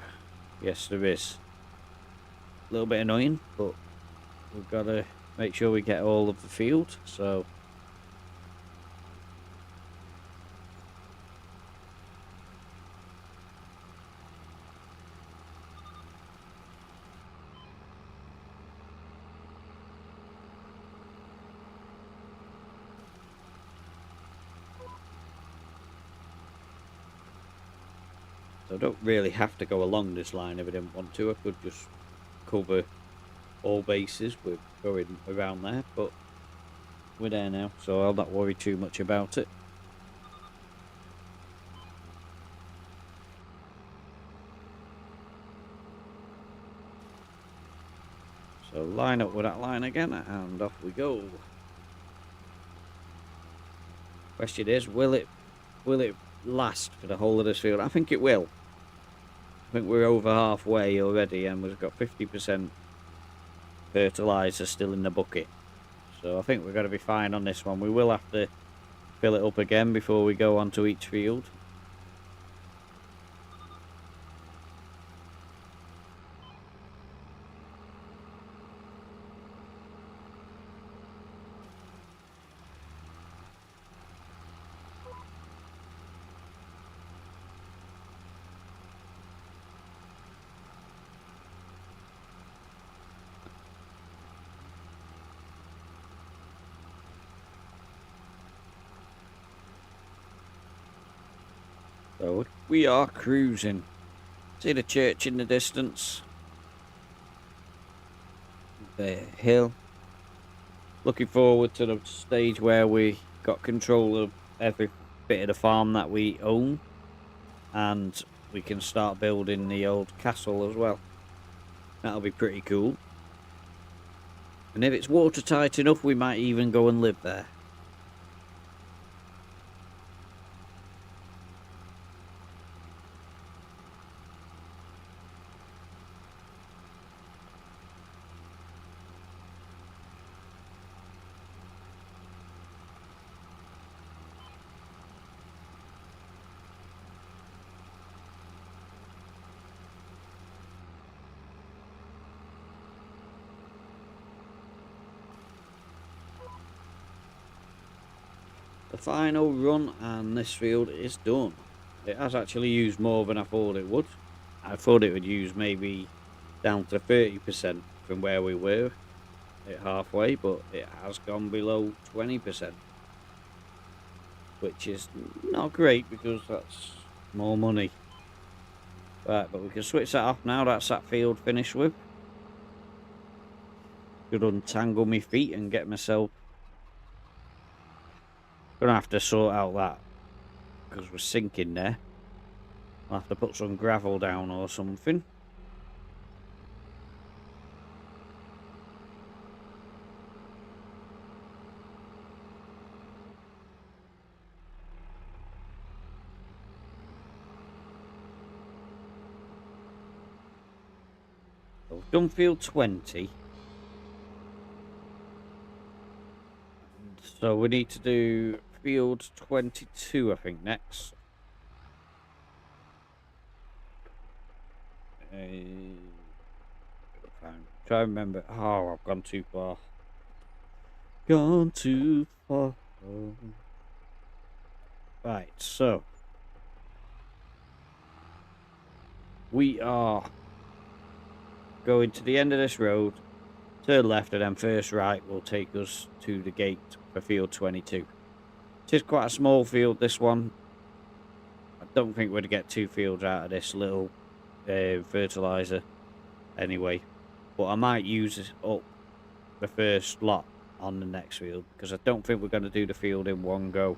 Yes, there is. A little bit annoying, but we've got to make sure we get all of the field. So I don't really have to go along this line if I didn't want to. I could just cover all bases with going around there, but we're there now, so I'll not worry too much about it. So line up with that line again, and off we go. Question is, will it last for the whole of this field? I think it will. I think we're over halfway already, and we've got 50% fertiliser still in the bucket. So I think we're going to be fine on this one. We will have to fill it up again before we go onto each field. So we are cruising. See the church in the distance? The hill. Looking forward to the stage where we got control of every bit of the farm that we own, and we can start building the old castle as well. That'll be pretty cool. And if it's watertight enough, we might even go and live there. The final run, and this field is done. It has actually used more than I thought it would. I thought it would use maybe down to 30% from where we were at halfway, but it has gone below 20%, which is not great because that's more money. Right, but we can switch that off now. That's that field finished with. Could untangle my feet and get myself. Gonna have to sort out that because we're sinking there. I'll have to put some gravel down or something. So we've done field 20. So we need to do field 22, I think, next. Try to remember. Oh, I've gone too far. Gone too far. Right, so we are going to the end of this road, turn left, and then first right will take us to the gate for field 22. It is quite a small field, this one. I don't think we're going to get 2 fields out of this little fertiliser anyway. But I might use it up the first lot on the next field, because I don't think we're going to do the field in one go.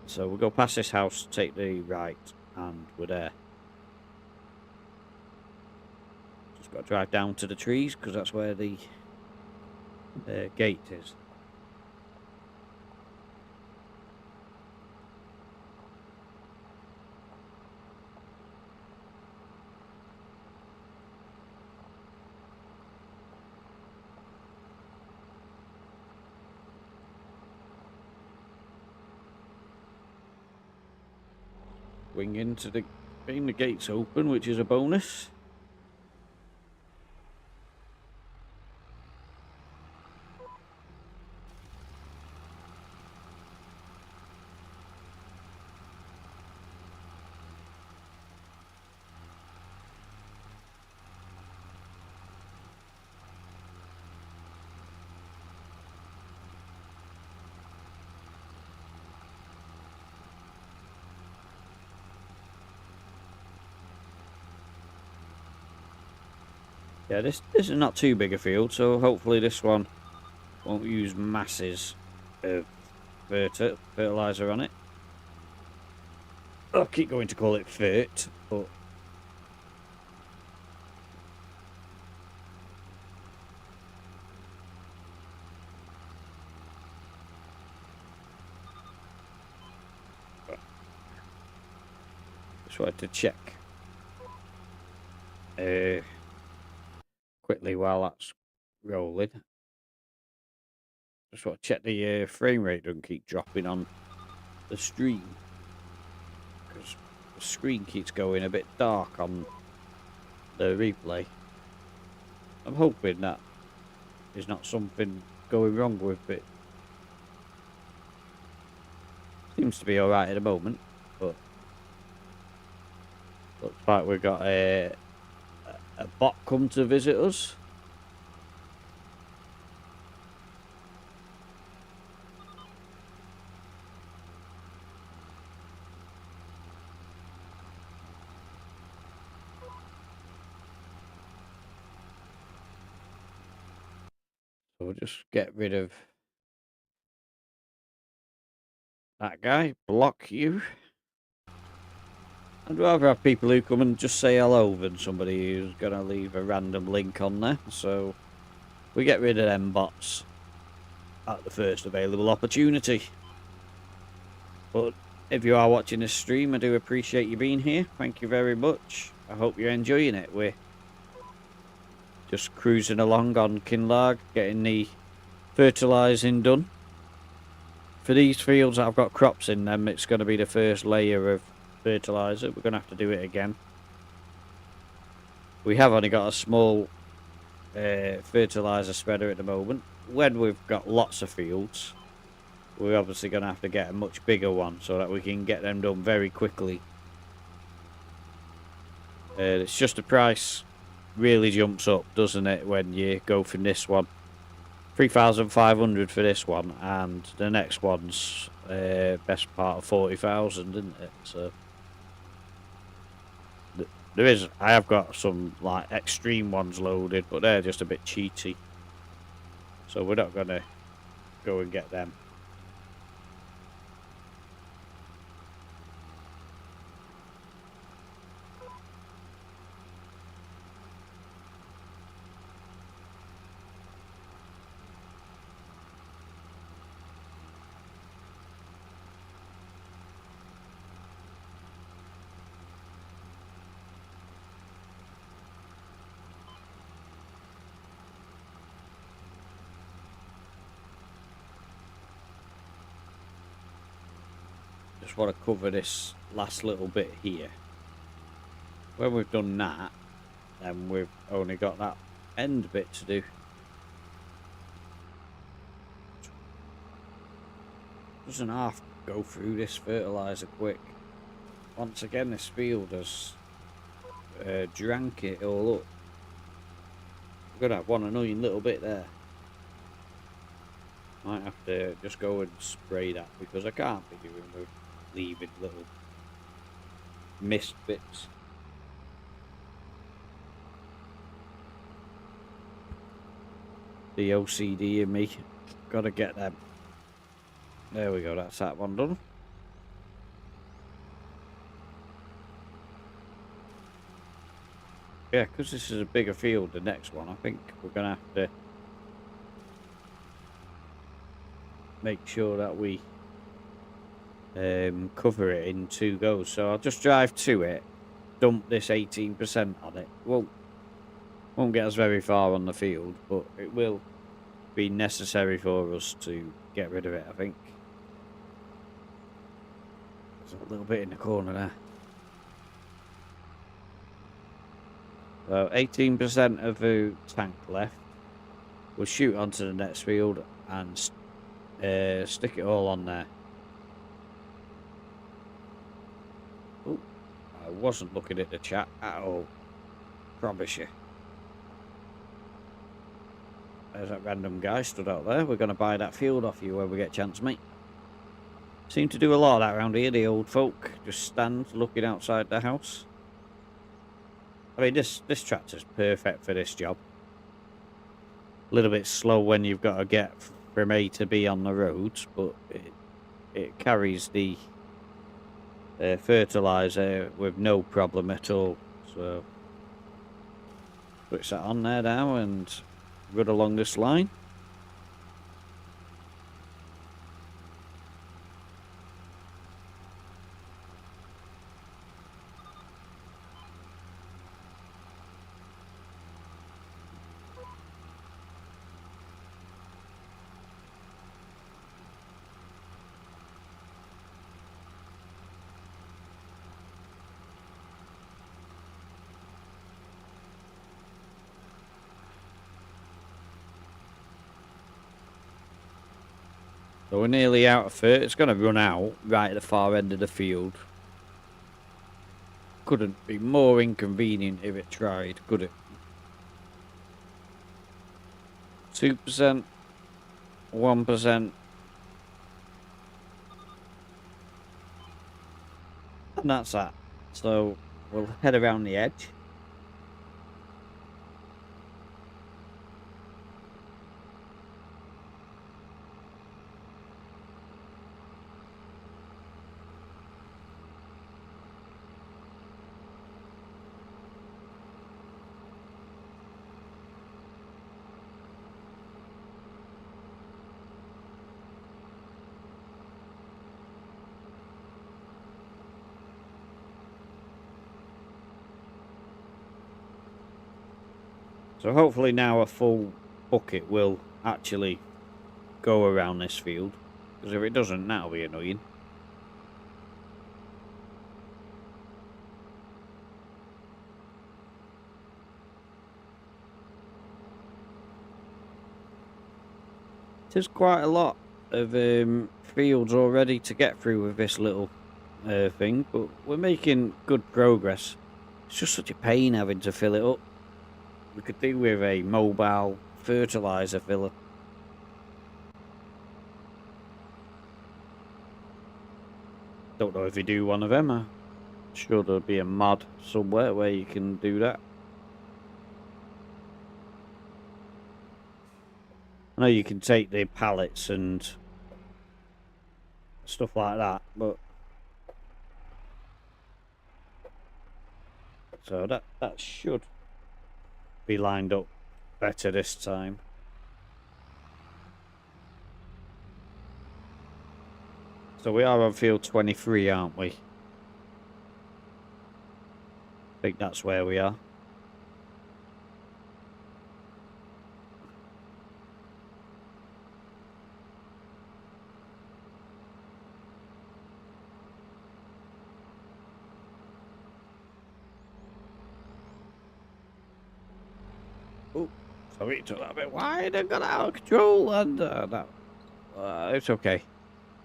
So we'll go past this house, take the right, and we're there. Just got to drive down to the trees, because that's where the gate is. Wing into the gate's open, which is a bonus. Yeah, this is not too big a field, so hopefully this one won't use masses of fertiliser on it. I keep going to call it fert, but just wanted to check quickly while that's rolling. Just want to check the frame rate doesn't keep dropping on the stream, because the screen keeps going a bit dark on the replay. I'm hoping that there's not something going wrong with it. Seems to be alright at the moment, but looks like we've got a bot come to visit us. So we'll just get rid of that guy, block you. I'd rather have people who come and just say hello than somebody who's going to leave a random link on there. So we get rid of them bots at the first available opportunity. But if you are watching this stream, I do appreciate you being here. Thank you very much. I hope you're enjoying it. We're just cruising along on Kinlaig, getting the fertilising done. For these fields that I've got crops in them, it's going to be the first layer of fertiliser. We're going to have to do it again. We have only got a small fertiliser spreader at the moment. When we've got lots of fields, we're obviously going to have to get a much bigger one so that we can get them done very quickly. It's just the price really jumps up, doesn't it, when you go for this one. 3,500 for this one, and the next one's best part of 40,000, isn't it? So there is. I have got some like extreme ones loaded, but they're just a bit cheaty. So we're not gonna go and get them. just want to cover this last little bit here. When we've done that, then we've only got that end bit to do. Doesn't have to go through this fertiliser quick. Once again, this field has drank it all up. We're gonna have one annoying little bit there. Might have to just go and spray that, because I can't be doing with leaving little mist bits. The OCD in me, gotta get them. There we go, that's that one done. Yeah, because this is a bigger field, the next one, I think we're gonna have to make sure that we cover it in 2 goes. So I'll just drive to it, dump this 18% on it. Won't get us very far on the field, but it will be necessary for us to get rid of it, I think. There's a little bit in the corner there. So 18% of the tank left. We'll shoot onto the next field and stick it all on there. Oh, I wasn't looking at the chat at all. Promise you. There's that random guy stood out there. We're going to buy that field off you when we get a chance, mate. Seem to do a lot of that around here, the old folk. Just stand looking outside the house. I mean, this tractor's perfect for this job. A little bit slow when you've got to get from A to B on the roads, but it carries the fertiliser with no problem at all. So switch that on there now and run along this line. So we're nearly out of fert. It's going to run out right at the far end of the field. Couldn't be more inconvenient if it tried, could it? 2%, 1%. And that's that. So we'll head around the edge. So hopefully now a full bucket will actually go around this field. Because if it doesn't, that'll be annoying. There's quite a lot of fields already to get through with this little thing. But we're making good progress. It's just such a pain having to fill it up. We could do with a mobile fertiliser filler. Don't know if you do one of them. I'm sure there'll be a mod somewhere where you can do that. I know you can take the pallets and stuff like that, but so that should be lined up better this time. So we are on field 23, aren't we? I think that's where we are. Oh, sorry, it took that a bit wide and got out of control, and it's okay.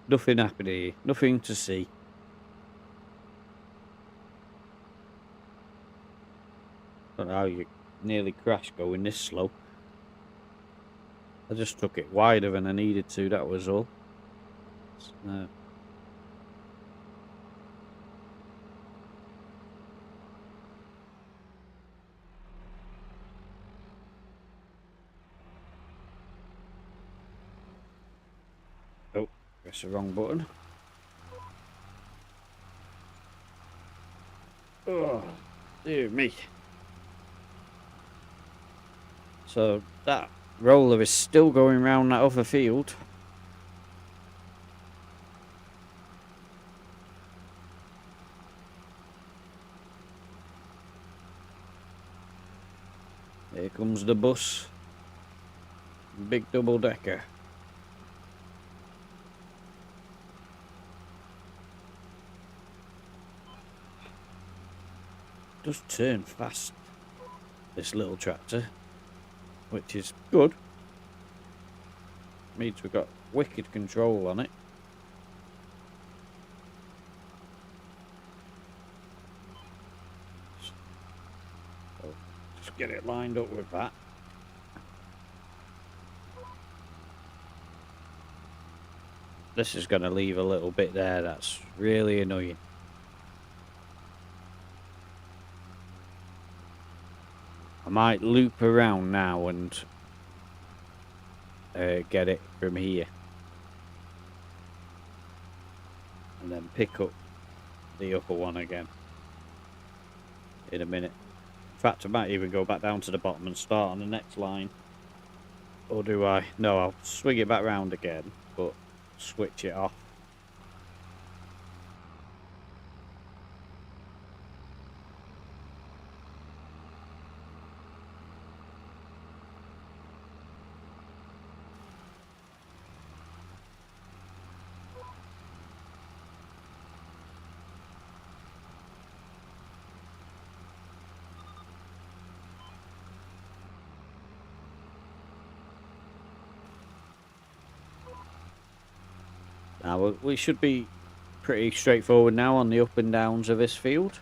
Nothing happened here. Nothing to see. Don't know how you nearly crashed going this slow. I just took it wider than I needed to, that was all. Oh, press the wrong button. Oh, dear me. So that roller is still going round that other field. Here comes the bus. Big double decker. Does turn fast, this little tractor, which is good. Means we've got wicked control on it. So just get it lined up with that. This is going to leave a little bit there. That's really annoying. I might loop around now and get it from here. And then pick up the upper one again in a minute. In fact, I might even go back down to the bottom and start on the next line. Or do I? No, I'll swing it back round again, but switch it off. Now, we should be pretty straightforward now on the up and downs of this field.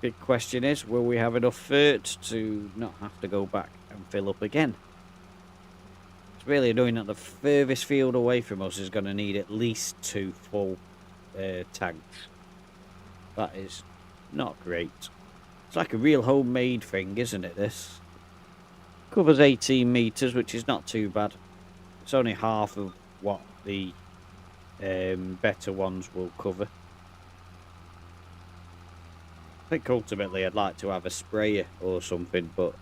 Big question is, will we have enough fert to not have to go back and fill up again? It's really annoying that the furthest field away from us is going to need at least 2 full tanks. That is not great. It's like a real homemade thing, isn't it, this? Covers 18 metres, which is not too bad. It's only half of what the better ones will cover. I think ultimately I'd like to have a sprayer or something, but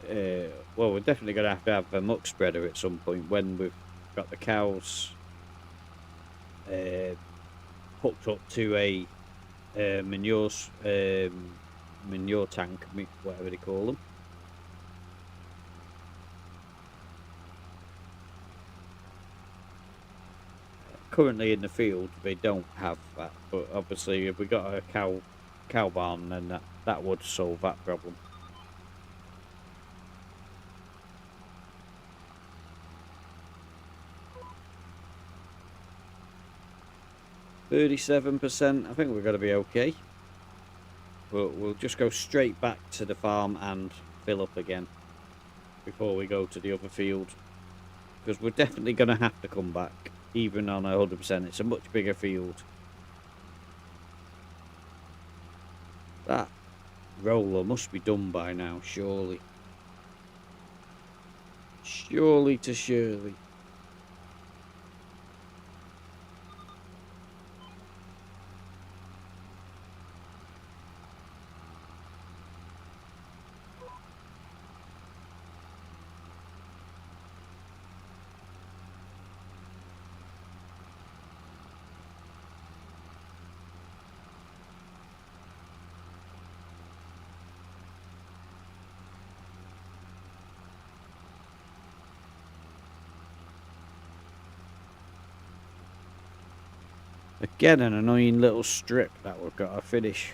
well, we're definitely going to have a muck spreader at some point when we've got the cows hooked up to a manure tank, whatever they call them. Currently in the field they don't have that, but obviously if we got a cow barn, then that would solve that problem. %37%, I think we're going to be okay. But we'll just go straight back to the farm and fill up again before we go to the other field, because we're definitely going to have to come back. Even on 100%, it's a much bigger field. That roller must be done by now, surely. Surely to surely. Again, an annoying little strip that we've got to finish.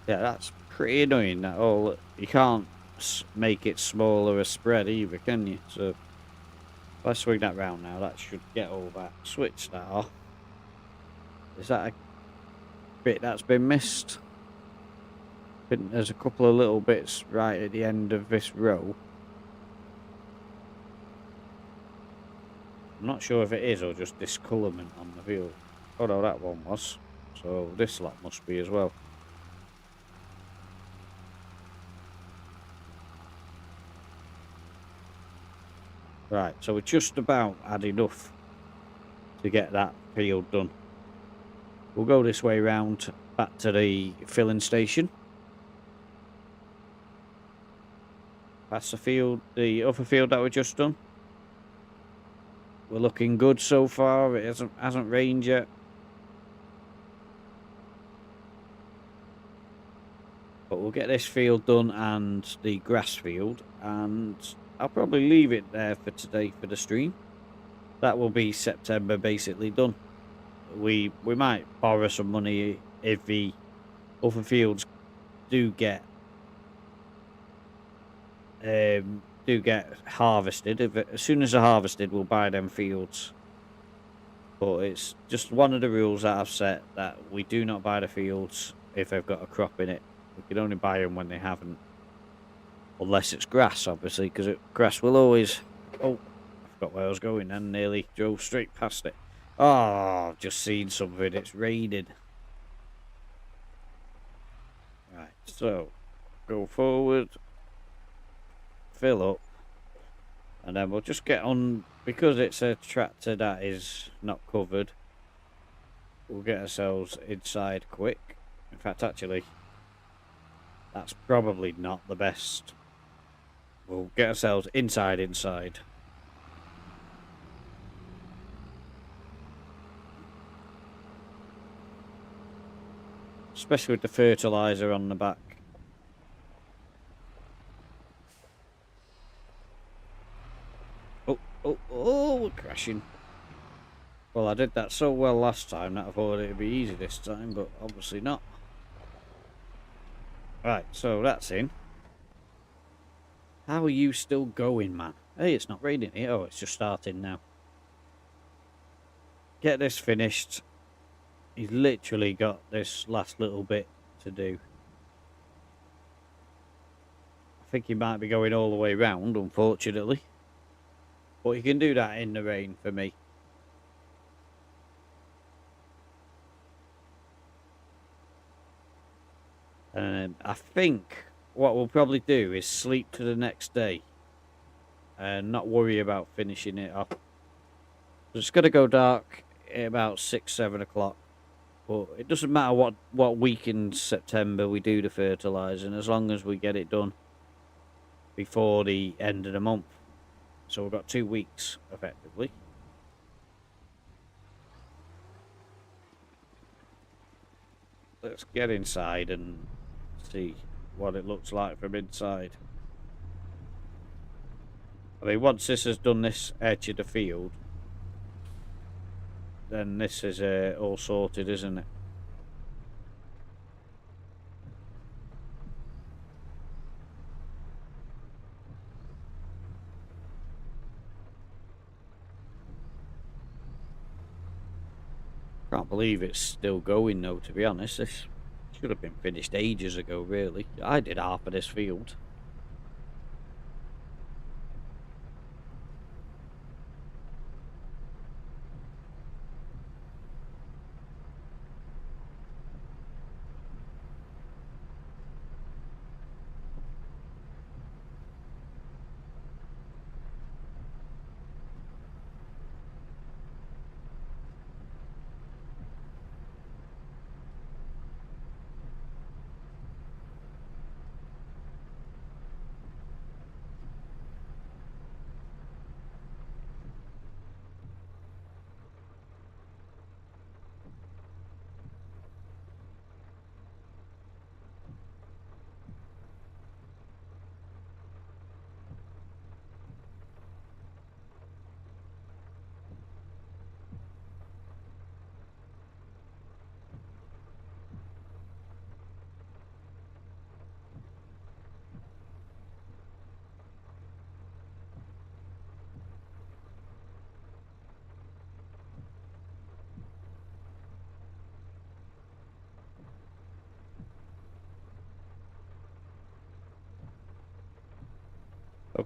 Yeah, that's pretty annoying. That all you can't make it smaller a spread either, can you? So if I swing that round now, that should get all that. Switch that off. Is that a bit that's been missed? I think there's a couple of little bits right at the end of this row. I'm not sure if it is or just discolourment on the field. Oh no, that one was. So this lot must be as well. Right, so we just about had enough to get that field done. We'll go this way round back to the filling station. Past the field, the other field that we just done. We're looking good so far. It hasn't rained yet. But we'll get this field done and the grass field, and I'll probably leave it there for today for the stream. That will be September basically done. We might borrow some money if the other fields do get harvested. As soon as they're harvested, we'll buy them fields. But it's just one of the rules that I've set, that we do not buy the fields if they've got a crop in it. We can only buy them when they haven't. Unless it's grass, obviously, because grass will always... Oh, I forgot where I was going and nearly drove straight past it. Oh, I've just seen something. It's raining. Right, so go forward, fill up, and then we'll just get on, because it's a tractor that is not covered. We'll get ourselves inside quick. In fact, actually, that's probably not the best. We'll get ourselves inside. Especially with the fertilizer on the back. Oh, we're crashing. Well, I did that so well last time that I thought it'd be easy this time, but obviously not. Right, so that's in. How are you still going, man? Hey, it's not raining here. Oh, it's just starting now. Get this finished. He's literally got this last little bit to do. I think he might be going all the way round, unfortunately. But he can do that in the rain for me. I think what we'll probably do is sleep to the next day and not worry about finishing it off. It's going to go dark at about 6-7 o'clock, but it doesn't matter what week in September we do the fertilising, as long as we get it done before the end of the month. So we've got 2 weeks effectively. Let's get inside and see what it looks like from inside. I mean, once this has done this edge of the field, then this is all sorted, isn't it? Can't believe it's still going though, to be honest. This should have been finished ages ago, really. I did half of this field.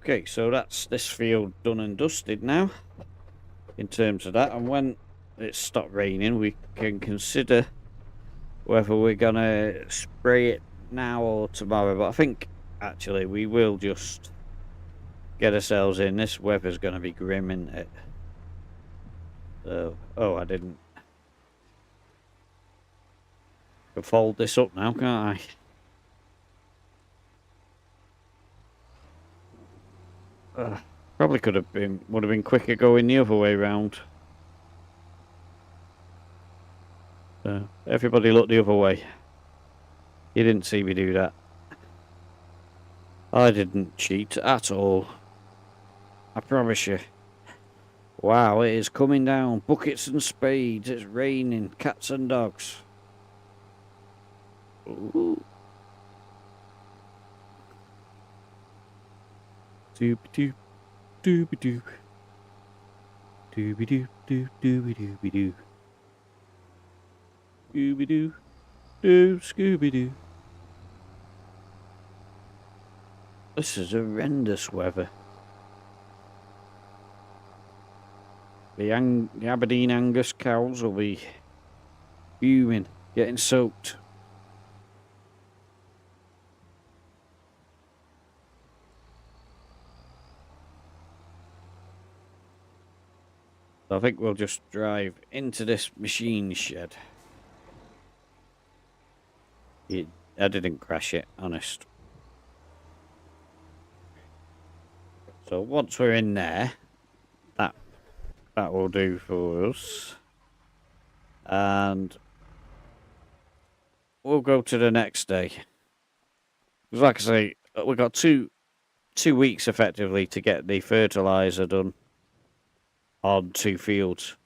Okay, so that's this field done and dusted now, in terms of that. And when it stopped raining, we can consider whether we're going to spray it now or tomorrow. But I think, actually, we will just get ourselves in. This weather's going to be grim, isn't it? So, oh, I didn't. I can fold this up now, can't I? Probably would have been quicker going the other way round. Everybody look the other way. You didn't see me do that. I didn't cheat at all. I promise you. Wow, it is coming down. Buckets and spades. It's raining. Cats and dogs. Ooh. Doobie-doo. Doobie-doo. Doobie-doo. Doobie-doo. Scooby-Doo. Doo, Scooby-Doo. This is horrendous weather. The Aberdeen Angus cows will be fuming, getting soaked. So I think we'll just drive into this machine shed. I didn't crash it, honest. So once we're in there, that will do for us. And we'll go to the next day. Because like I say, we've got two weeks effectively to get the fertiliser done on 2 fields.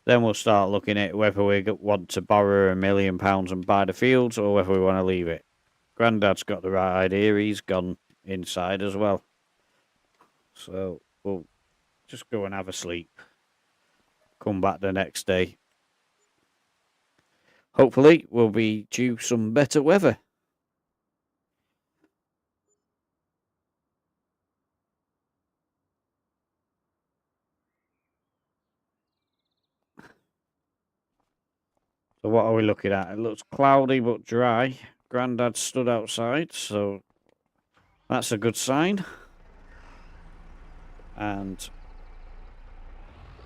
Then we'll start looking at whether we want to borrow £1 million and buy the fields, or whether we want to leave it. Grandad's got the right idea. He's gone inside as well. So we'll just go and have a sleep. Come back the next day. Hopefully we'll be due some better weather. So what are we looking at? It looks cloudy but dry. Grandad stood outside, so that's a good sign. And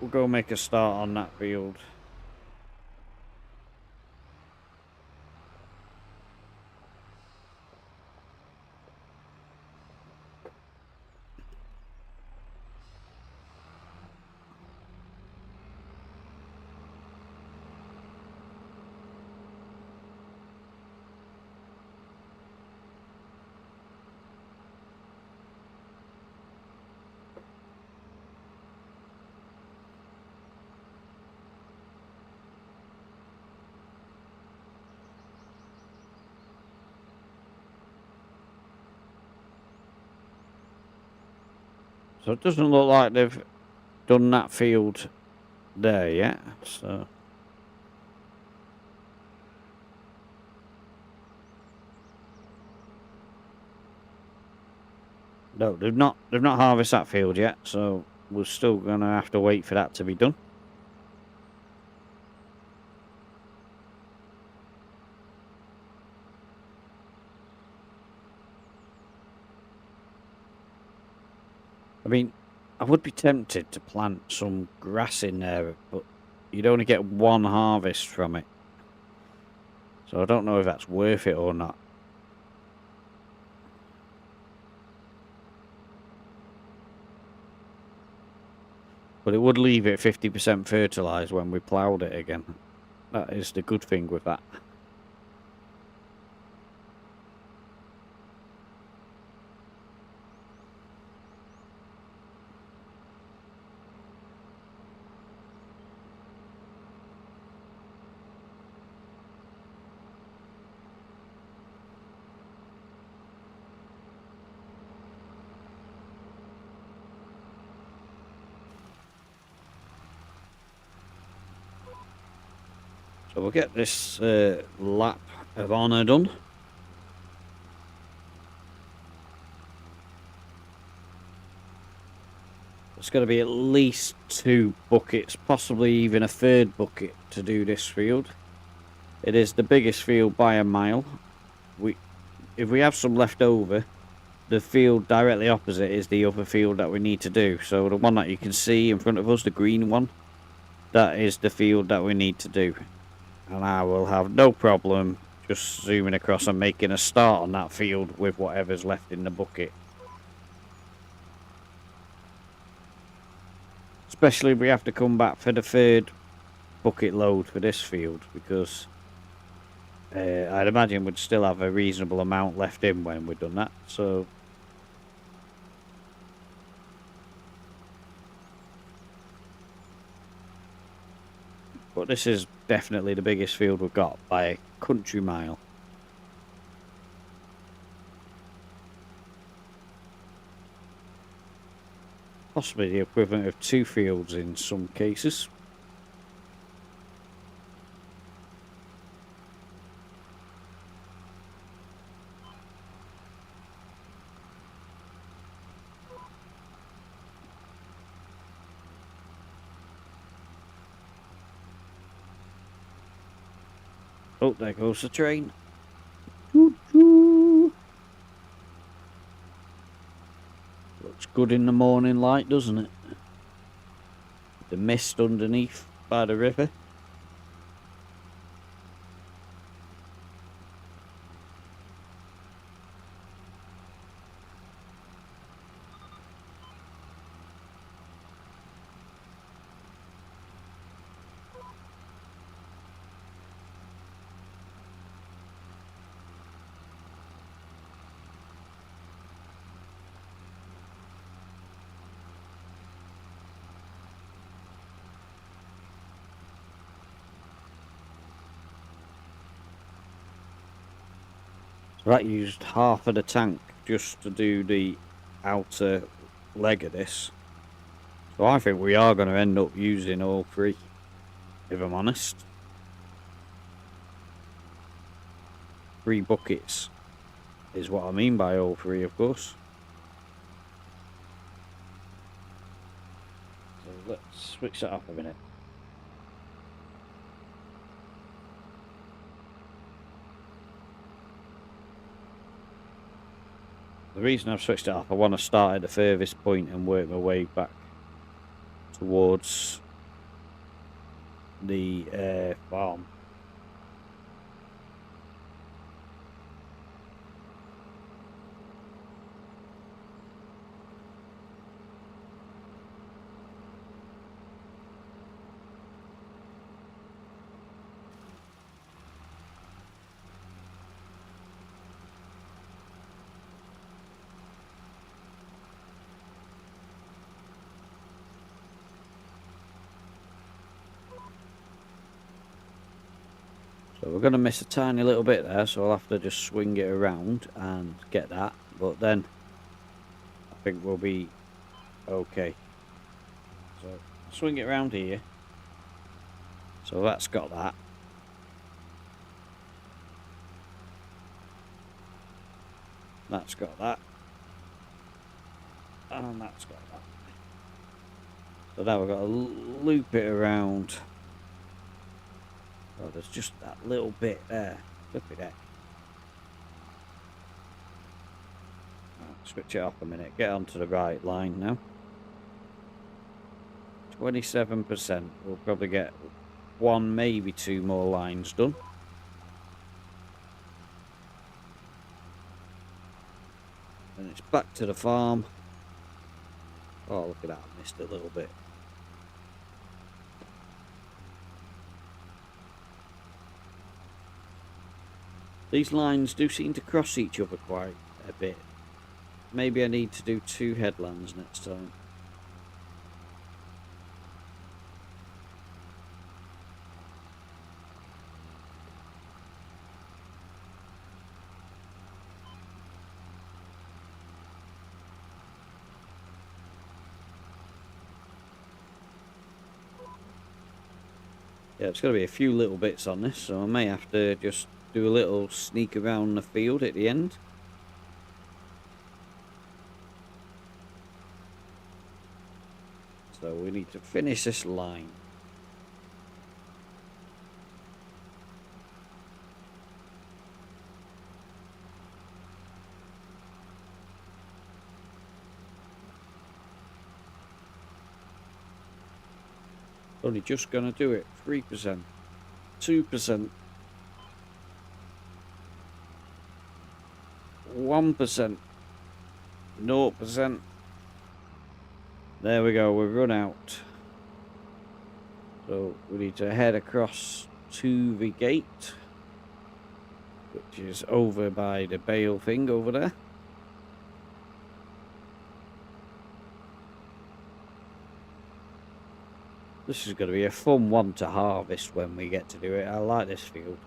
we'll go make a start on that field. So it doesn't look like they've done that field there yet. So no, they've not harvested that field yet. So we're still gonna have to wait for that to be done. I mean, I would be tempted to plant some grass in there, but you'd only get one harvest from it. So I don't know if that's worth it or not. But it would leave it 50% fertilised when we ploughed it again. That is the good thing with that. So we'll get this lap of honour done. it's going to be at least 2 buckets, possibly even a 3rd bucket to do this field. It is the biggest field by a mile. If we have some left over, the field directly opposite is the other field that we need to do. So the one that you can see in front of us, the green one, that is the field that we need to do. And I will have no problem just zooming across and making a start on that field with whatever's left in the bucket. Especially if we have to come back for the 3rd bucket load for this field, because I'd imagine we'd still have a reasonable amount left in when we've done that. So but this is definitely the biggest field we've got by a country mile. Possibly the equivalent of 2 fields in some cases. Oh, there goes the train. Choo-choo. Looks good in the morning light, doesn't it? The mist underneath by the river. That used half of the tank just to do the outer leg of this. So I think we are going to end up using all 3, if I'm honest. 3 buckets is what I mean by all 3, of course. So let's switch that up a minute. The reason I've switched it off, I want to start at the furthest point and work my way back towards the farm. So we're going to miss a tiny little bit there, so I'll have to just swing it around and get that. But then I think we'll be okay. So swing it around here. So that's got that. That's got that. And that's got that. So now we've got to loop it around. Oh, there's just that little bit there. Look at that. Right, switch it off a minute. Get onto the right line now. 27%. We'll probably get 1, maybe 2 more lines done. And it's back to the farm. Oh, look at that. I missed a little bit. These lines do seem to cross each other quite a bit. Maybe I need to do 2 headlands next time. Yeah, it's going to be a few little bits on this, so I may have to just do a little sneak around the field at the end. So we need to finish this line. Only just gonna do it. 3%, 2%, 1%, 0%. There we go, we've run out. So we need to head across to the gate, which is over by the bale thing over there. This is going to be a fun one to harvest when we get to do it. I like this field.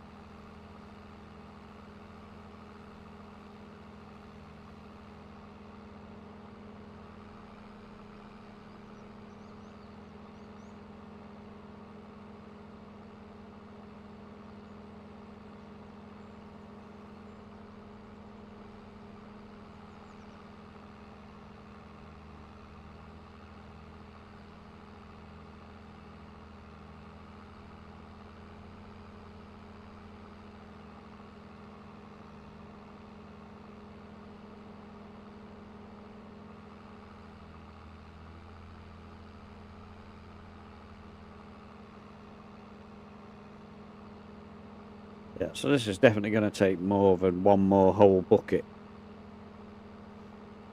Yeah, so this is definitely going to take more than one more whole bucket.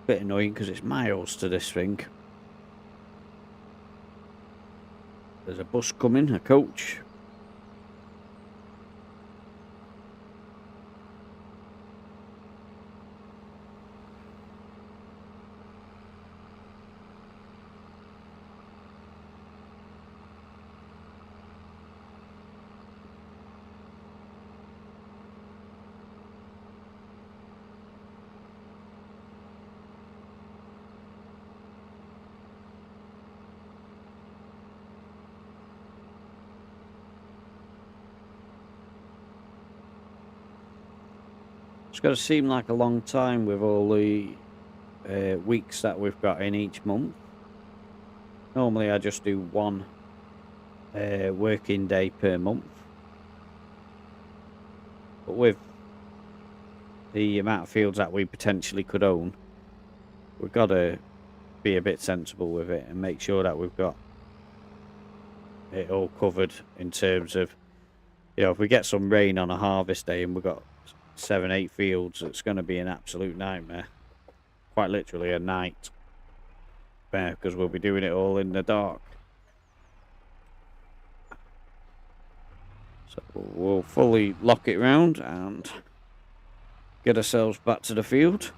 Bit annoying because it's miles to this thing. There's a bus coming, a coach. It's going to seem like a long time with all the weeks that we've got in each month. Normally I just do one working day per month. But with the amount of fields that we potentially could own, we've got to be a bit sensible with it and make sure that we've got it all covered in terms of, you know, if we get some rain on a harvest day and we've got 7-8 fields, it's going to be an absolute nightmare. Quite literally a nightmare, because we'll be doing it all in the dark. So we'll fully lock it round and get ourselves back to the field.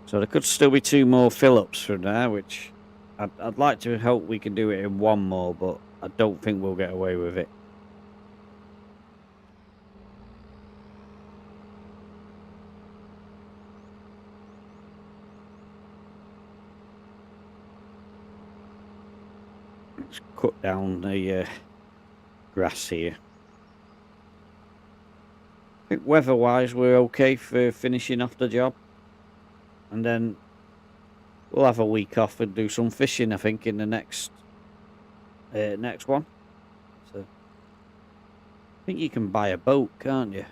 So there could still be 2 more fill-ups from there, which I'd like to hope we can do it in 1 more, but I don't think we'll get away with it. Let's cut down the grass here. I think weather-wise we're okay for finishing off the job. And then we'll have a week off and do some fishing, I think, in the next one. So I think you can buy a boat, can't you?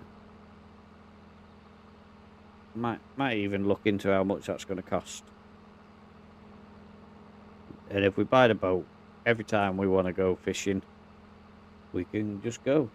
Might even look into how much that's going to cost. And if we buy the boat, every time we want to go fishing, we can just go.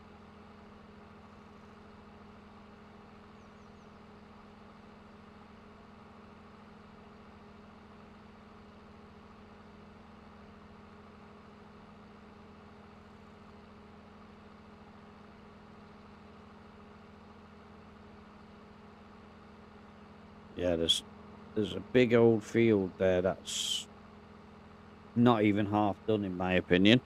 Yeah, there's a big old field there that's not even half done, in my opinion.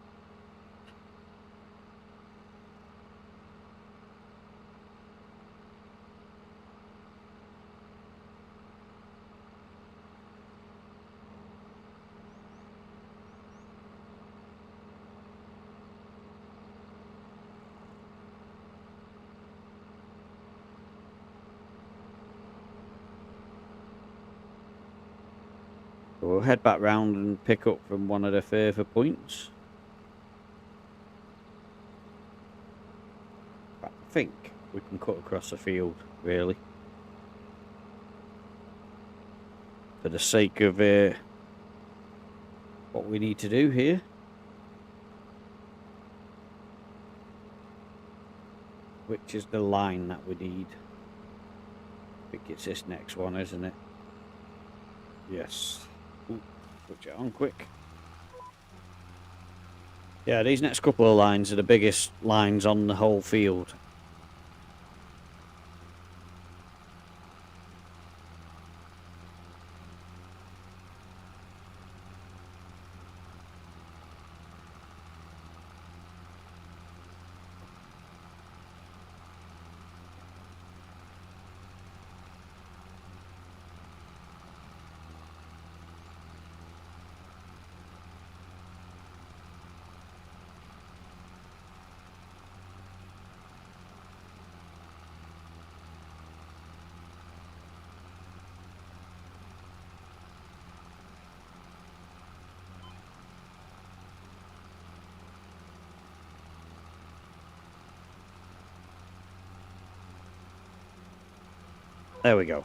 we'll head back round and pick up from one of the further points. I think we can cut across the field, really. For the sake of what we need to do here. Which is the line that we need? I think it's this next one, isn't it? Yes. Ooh, switch it on quick. Yeah, these next couple of lines are the biggest lines on the whole field. There we go.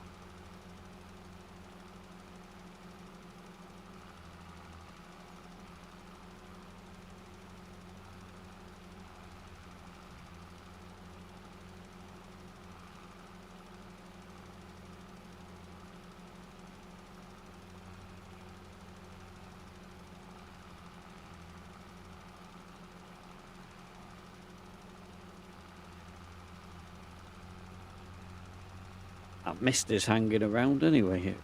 That mist is hanging around anyway.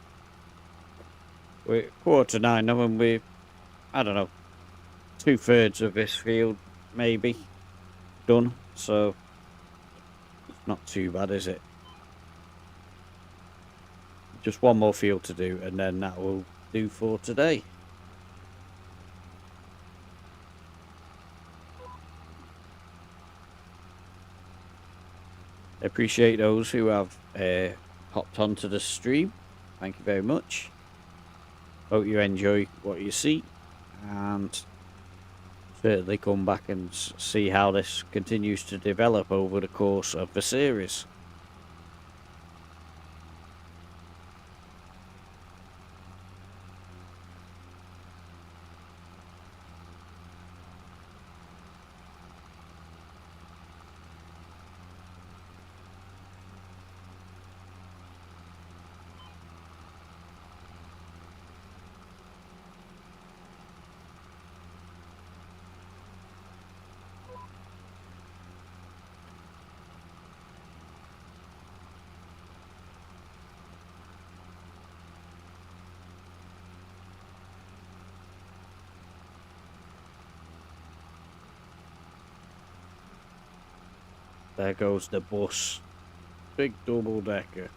We're 8:45 now and we're, I don't know, 2/3 of this field maybe done, so it's not too bad, is it? Just one more field to do and then that will do for today. I appreciate those who have hopped onto the stream. Thank you very much. Hope you enjoy what you see and certainly come back and see how this continues to develop over the course of the series. There goes the bus. Big double decker.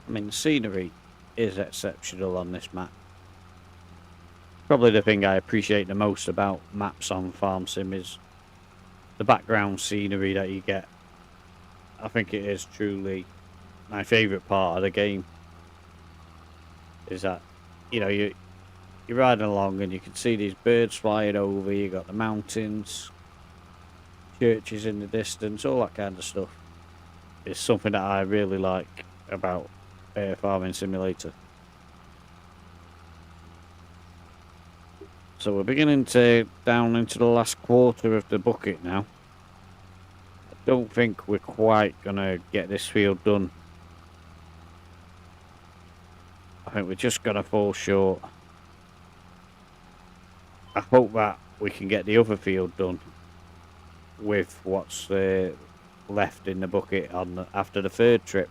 I mean, the scenery is exceptional on this map. Probably the thing I appreciate the most about maps on Farm Sim is the background scenery that you get. I think it is truly my favourite part of the game. Is that, you know, you're riding along and you can see these birds flying over, you got the mountains, churches in the distance, all that kind of stuff. It's something that I really like about Farming Simulator. So we're beginning to down into the last quarter of the bucket now. I don't think we're quite gonna get this field done. I think we're just gonna fall short. I hope that we can get the other field done with what's left in the bucket on after the third trip.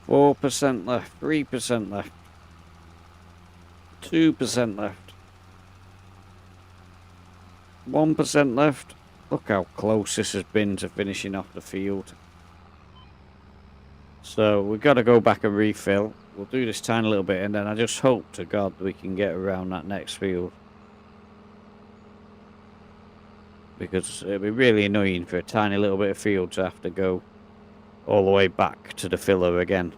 4% left, 3% left, 2% left, 1% left. Look how close this has been to finishing off the field. So we've got to go back and refill. We'll do this tiny little bit, and then I just hope to God we can get around that next field. Because it'd be really annoying for a tiny little bit of field to have to go all the way back to the filler again.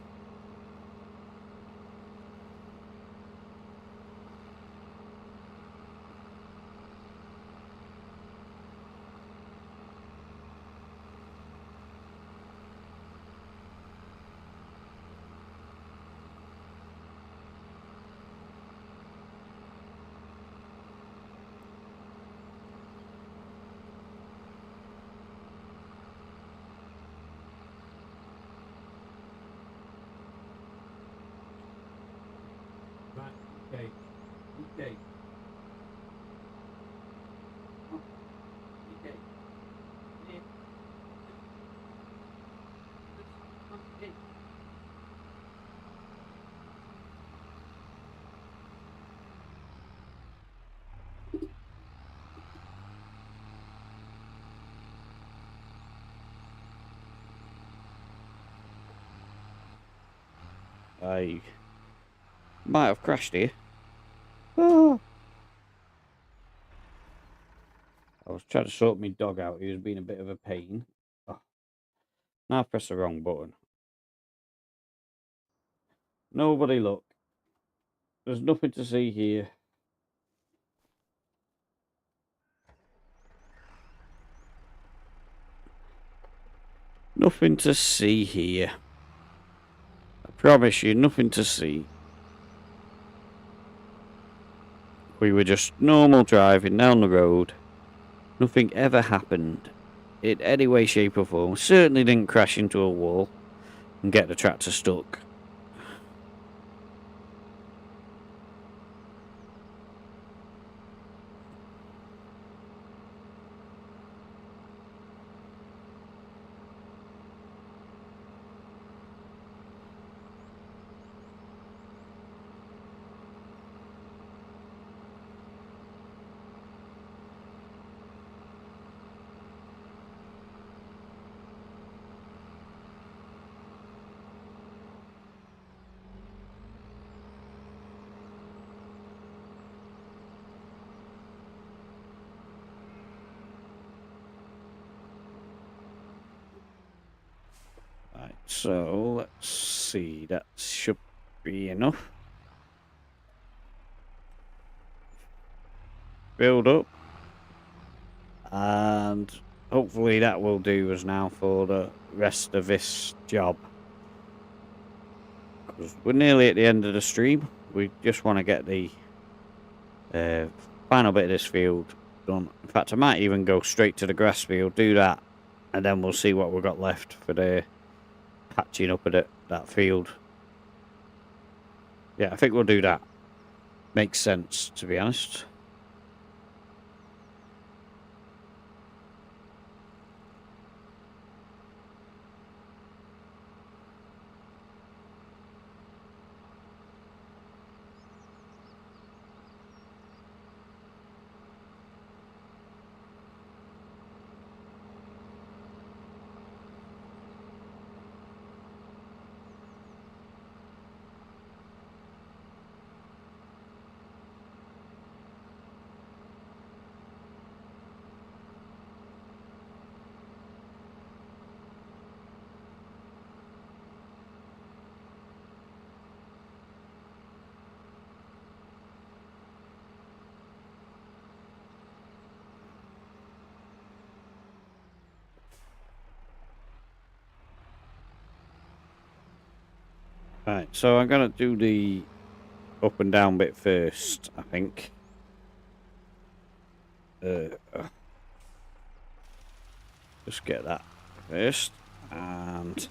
Right, okay. Okay. Okay. I might have crashed here. Oh. I was trying to sort my dog out. He was being a bit of a pain. Oh. Now I pressed the wrong button. Nobody look. There's nothing to see here. Nothing to see here. I promise you, nothing to see. We were just normal driving down the road. Nothing ever happened in any way, shape or form. Certainly didn't crash into a wall and get the tractor stuck. Right, so let's see. That should be enough. Build up. And hopefully that will do us now for the rest of this job. Because we're nearly at the end of the stream. We just want to get the final bit of this field done. In fact, I might even go straight to the grass field, do that, and then we'll see what we've got left for the patching up of that field. Yeah, I think we'll do that. Makes sense, to be honest. Right, so I'm going to do the up and down bit first, I think. Just get that first, and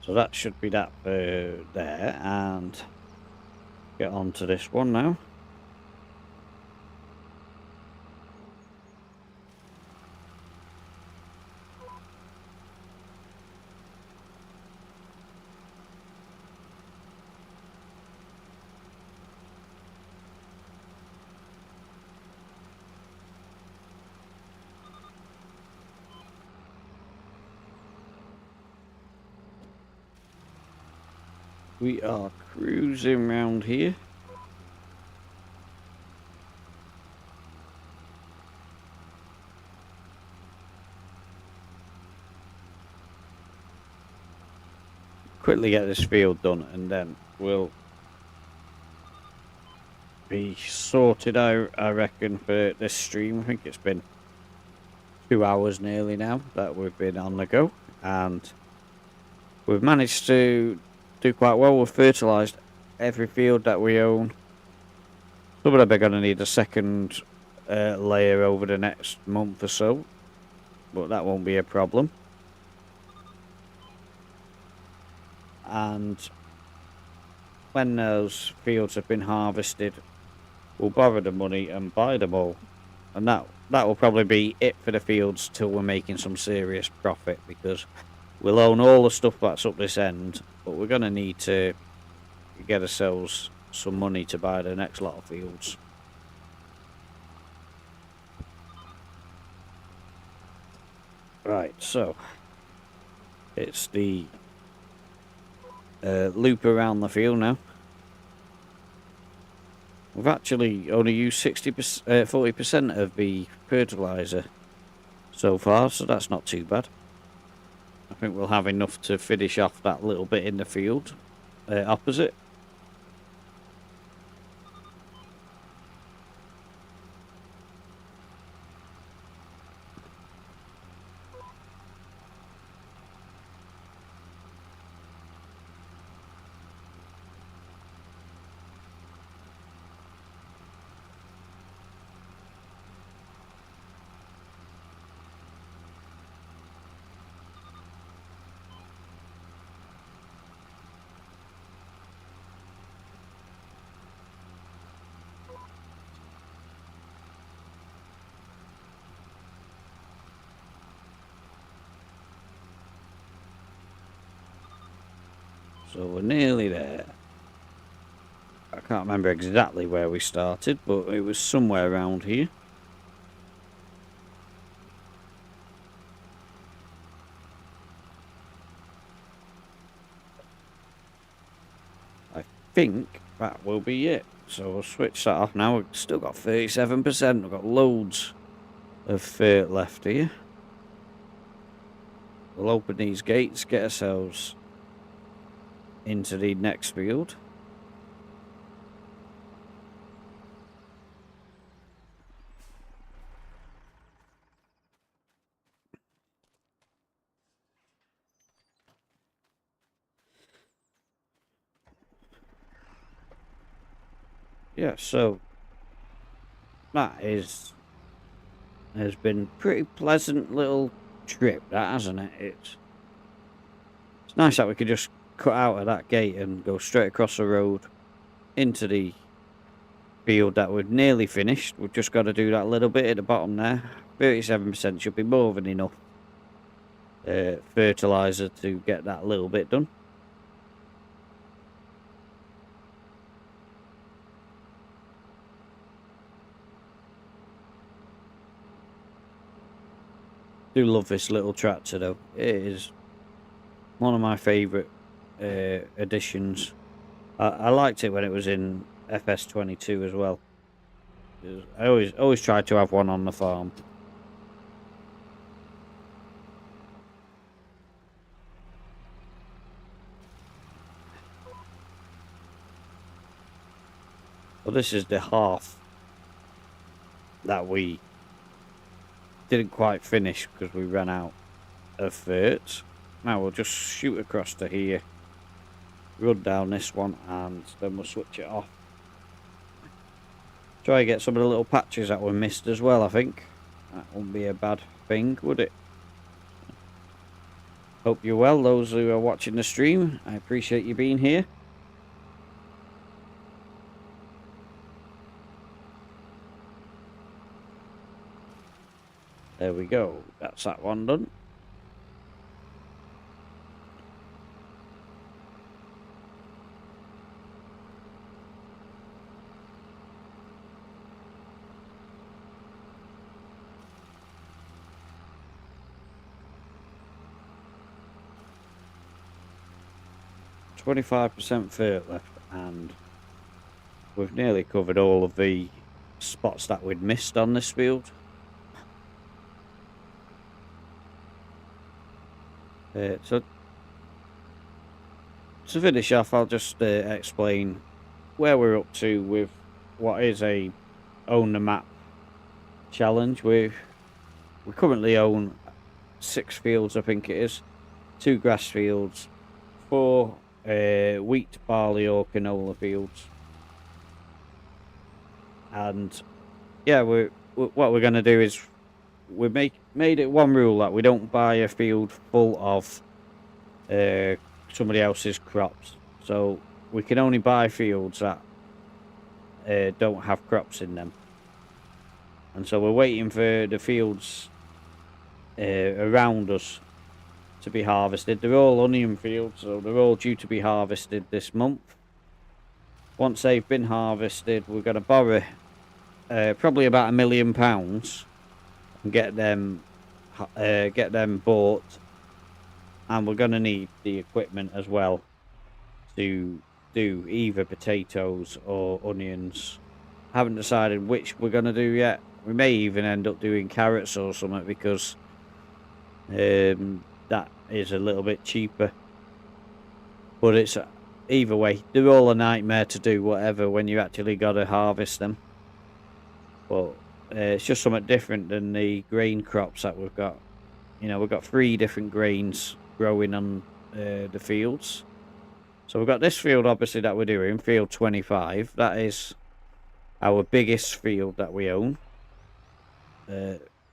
So that should be that there, and get on to this one now. We are cruising around here. Quickly get this field done, and then we'll be sorted out, I reckon, for this stream. I think it's been 2 hours nearly now that we've been on the go, and we've managed to do quite well. We've fertilised every field that we own. Some of them are going to need a second layer over the next month or so, but that won't be a problem. And when those fields have been harvested, we'll borrow the money and buy them all, and that will probably be it for the fields till we're making some serious profit, because we'll own all the stuff that's up this end, but we're going to need to get ourselves some money to buy the next lot of fields. Right, so it's the loop around the field now. We've actually only used 40% of the fertiliser so far, so that's not too bad. I think we'll have enough to finish off that little bit in the field opposite. So we're nearly there. I can't remember exactly where we started, but it was somewhere around here. I think that will be it. So we'll switch that off now. We've still got 37%. We've got loads of fert left here. We'll open these gates, get ourselves into the next field. Yeah, so that has been pretty pleasant little trip, that, hasn't it? It's nice that we could just cut out of that gate and go straight across the road into the field that we've nearly finished. We've just got to do that little bit at the bottom there. 37% should be more than enough fertiliser to get that little bit done. Do love this little tractor though. It is one of my favourite additions. I liked it when it was in FS22 as well. I always tried to have one on the farm. Well, this is the half that we didn't quite finish because we ran out of fert. Now we'll just shoot across to here, run down this one, and then we'll switch it off. Try to get some of the little patches that were missed as well, I think. That wouldn't be a bad thing, would it? Hope you're well, those who are watching the stream. I appreciate you being here. There we go. That's that one done. %25 further left, and we've nearly covered all of the spots that we'd missed on this field. So to finish off, I'll just explain where we're up to with what is a Own the Map challenge. We currently own 6 fields, I think it is, 2 grass fields, 4 wheat, barley or canola fields, and yeah, what we're going to do is we made it one rule that we don't buy a field full of somebody else's crops. So we can only buy fields that don't have crops in them. And so we're waiting for the fields around us to be harvested. They're all onion fields, so they're all due to be harvested this month. Once they've been harvested, we're going to borrow probably about £1 million and get them bought, and we're going to need the equipment as well to do either potatoes or onions. Haven't decided which we're going to do yet. We may even end up doing carrots or something, because that is a little bit cheaper. But it's either way, they're all a nightmare to do whatever when you actually got to harvest them. But it's just something different than the grain crops that we've got. You know, we've got 3 different grains growing on the fields. So we've got this field, obviously, that we're doing, field 25. That is our biggest field that we own.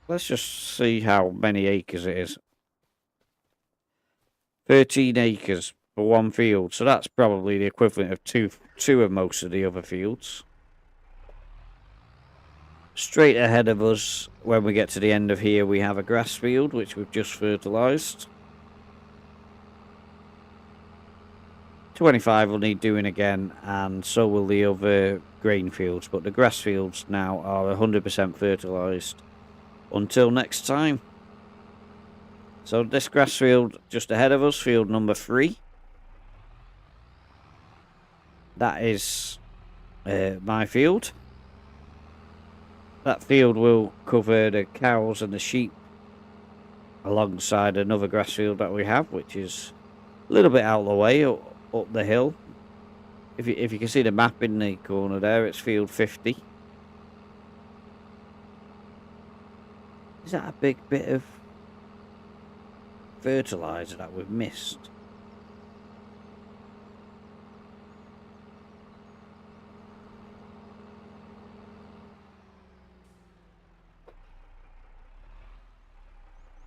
Let's just see how many acres it is. 13 acres for one field. So that's probably the equivalent of two of most of the other fields. Straight ahead of us, when we get to the end of here, we have a grass field, which we've just fertilised. 25 will need doing again, and so will the other grain fields. But the grass fields now are 100% fertilised until next time. So this grass field just ahead of us, field number 3. That is my field. That field will cover the cows and the sheep alongside another grass field that we have, which is a little bit out of the way, up the hill. If you can see the map in the corner there, it's field 50. Is that a big bit of fertiliser that we've missed?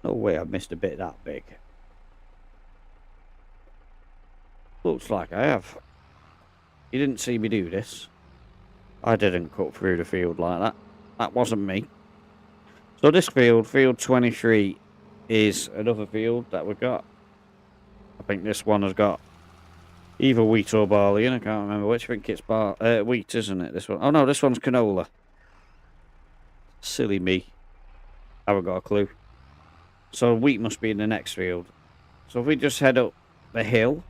No way I've missed a bit that big. Looks like I have. You didn't see me do this. I didn't cut through the field like that. That wasn't me. So this field, field 23, is another field that we've got. I think this one has got either wheat or barley, and I can't remember which. I think it's wheat, isn't it? This one. Oh no, this one's canola. Silly me. I haven't got a clue. So wheat must be in the next field. So if we just head up the hill,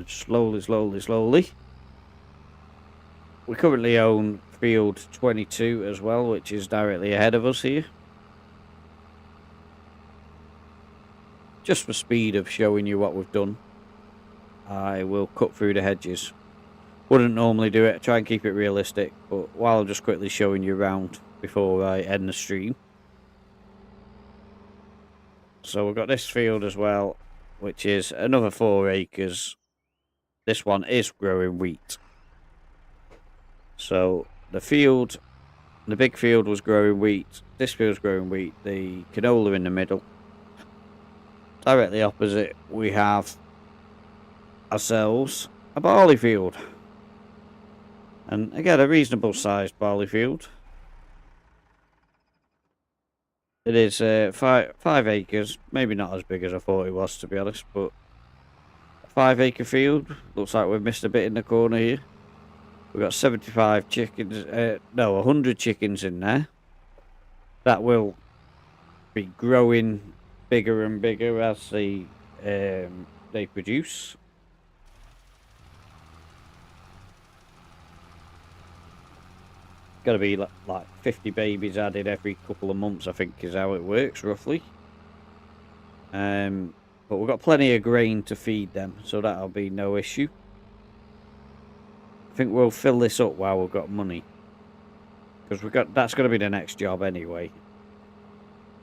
slowly. We currently own field 22 as well, which is directly ahead of us here. Just for speed of showing you what we've done, I will cut through the hedges. Wouldn't normally do it, try and keep it realistic, but while I'm just quickly showing you around before I end the stream. So we've got this field as well, which is another 4 acres. This one is growing wheat. So the big field was growing wheat. This field's growing wheat. The canola in the middle. directly opposite we have ourselves a barley field. And again, a reasonable sized barley field. It is 5 acres, maybe not as big as I thought it was, to be honest, but a 5 acre field. Looks like we've missed a bit in the corner here. We've got 75 chickens, no, 100 chickens in there. That will be growing bigger and bigger as they produce. Got to be like 50 babies added every couple of months, I think, is how it works roughly. But we've got plenty of grain to feed them, so that'll be no issue. I think we'll fill this up while we've got money, because that's going to be the next job anyway.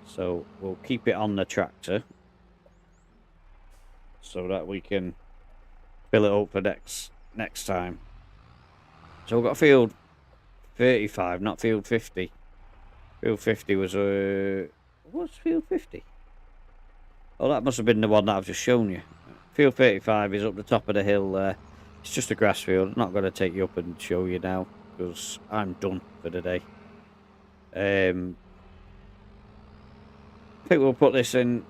So we'll keep it on the tractor so that we can fill it up for next time. So we've got field 35, not field 50. Field 50 was what's field 50? Oh, that must have been the one that I've just shown you. Field 35 is up the top of the hill there. It's just a grass field. I'm not going to take you up and show you now, because I'm done for the day. I think we'll put this in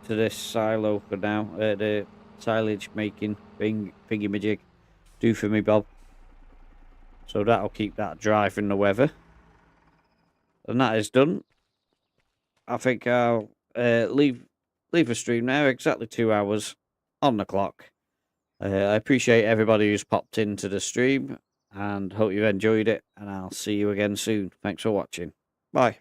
to this silo for now. The silage making thingy-majig. Do for me, Bob. So that'll keep that dry from the weather. And that is done. I think I'll leave the stream now. Exactly 2 hours on the clock. I appreciate everybody who's popped into the stream, and hope you enjoyed it, and I'll see you again soon. Thanks for watching. Bye.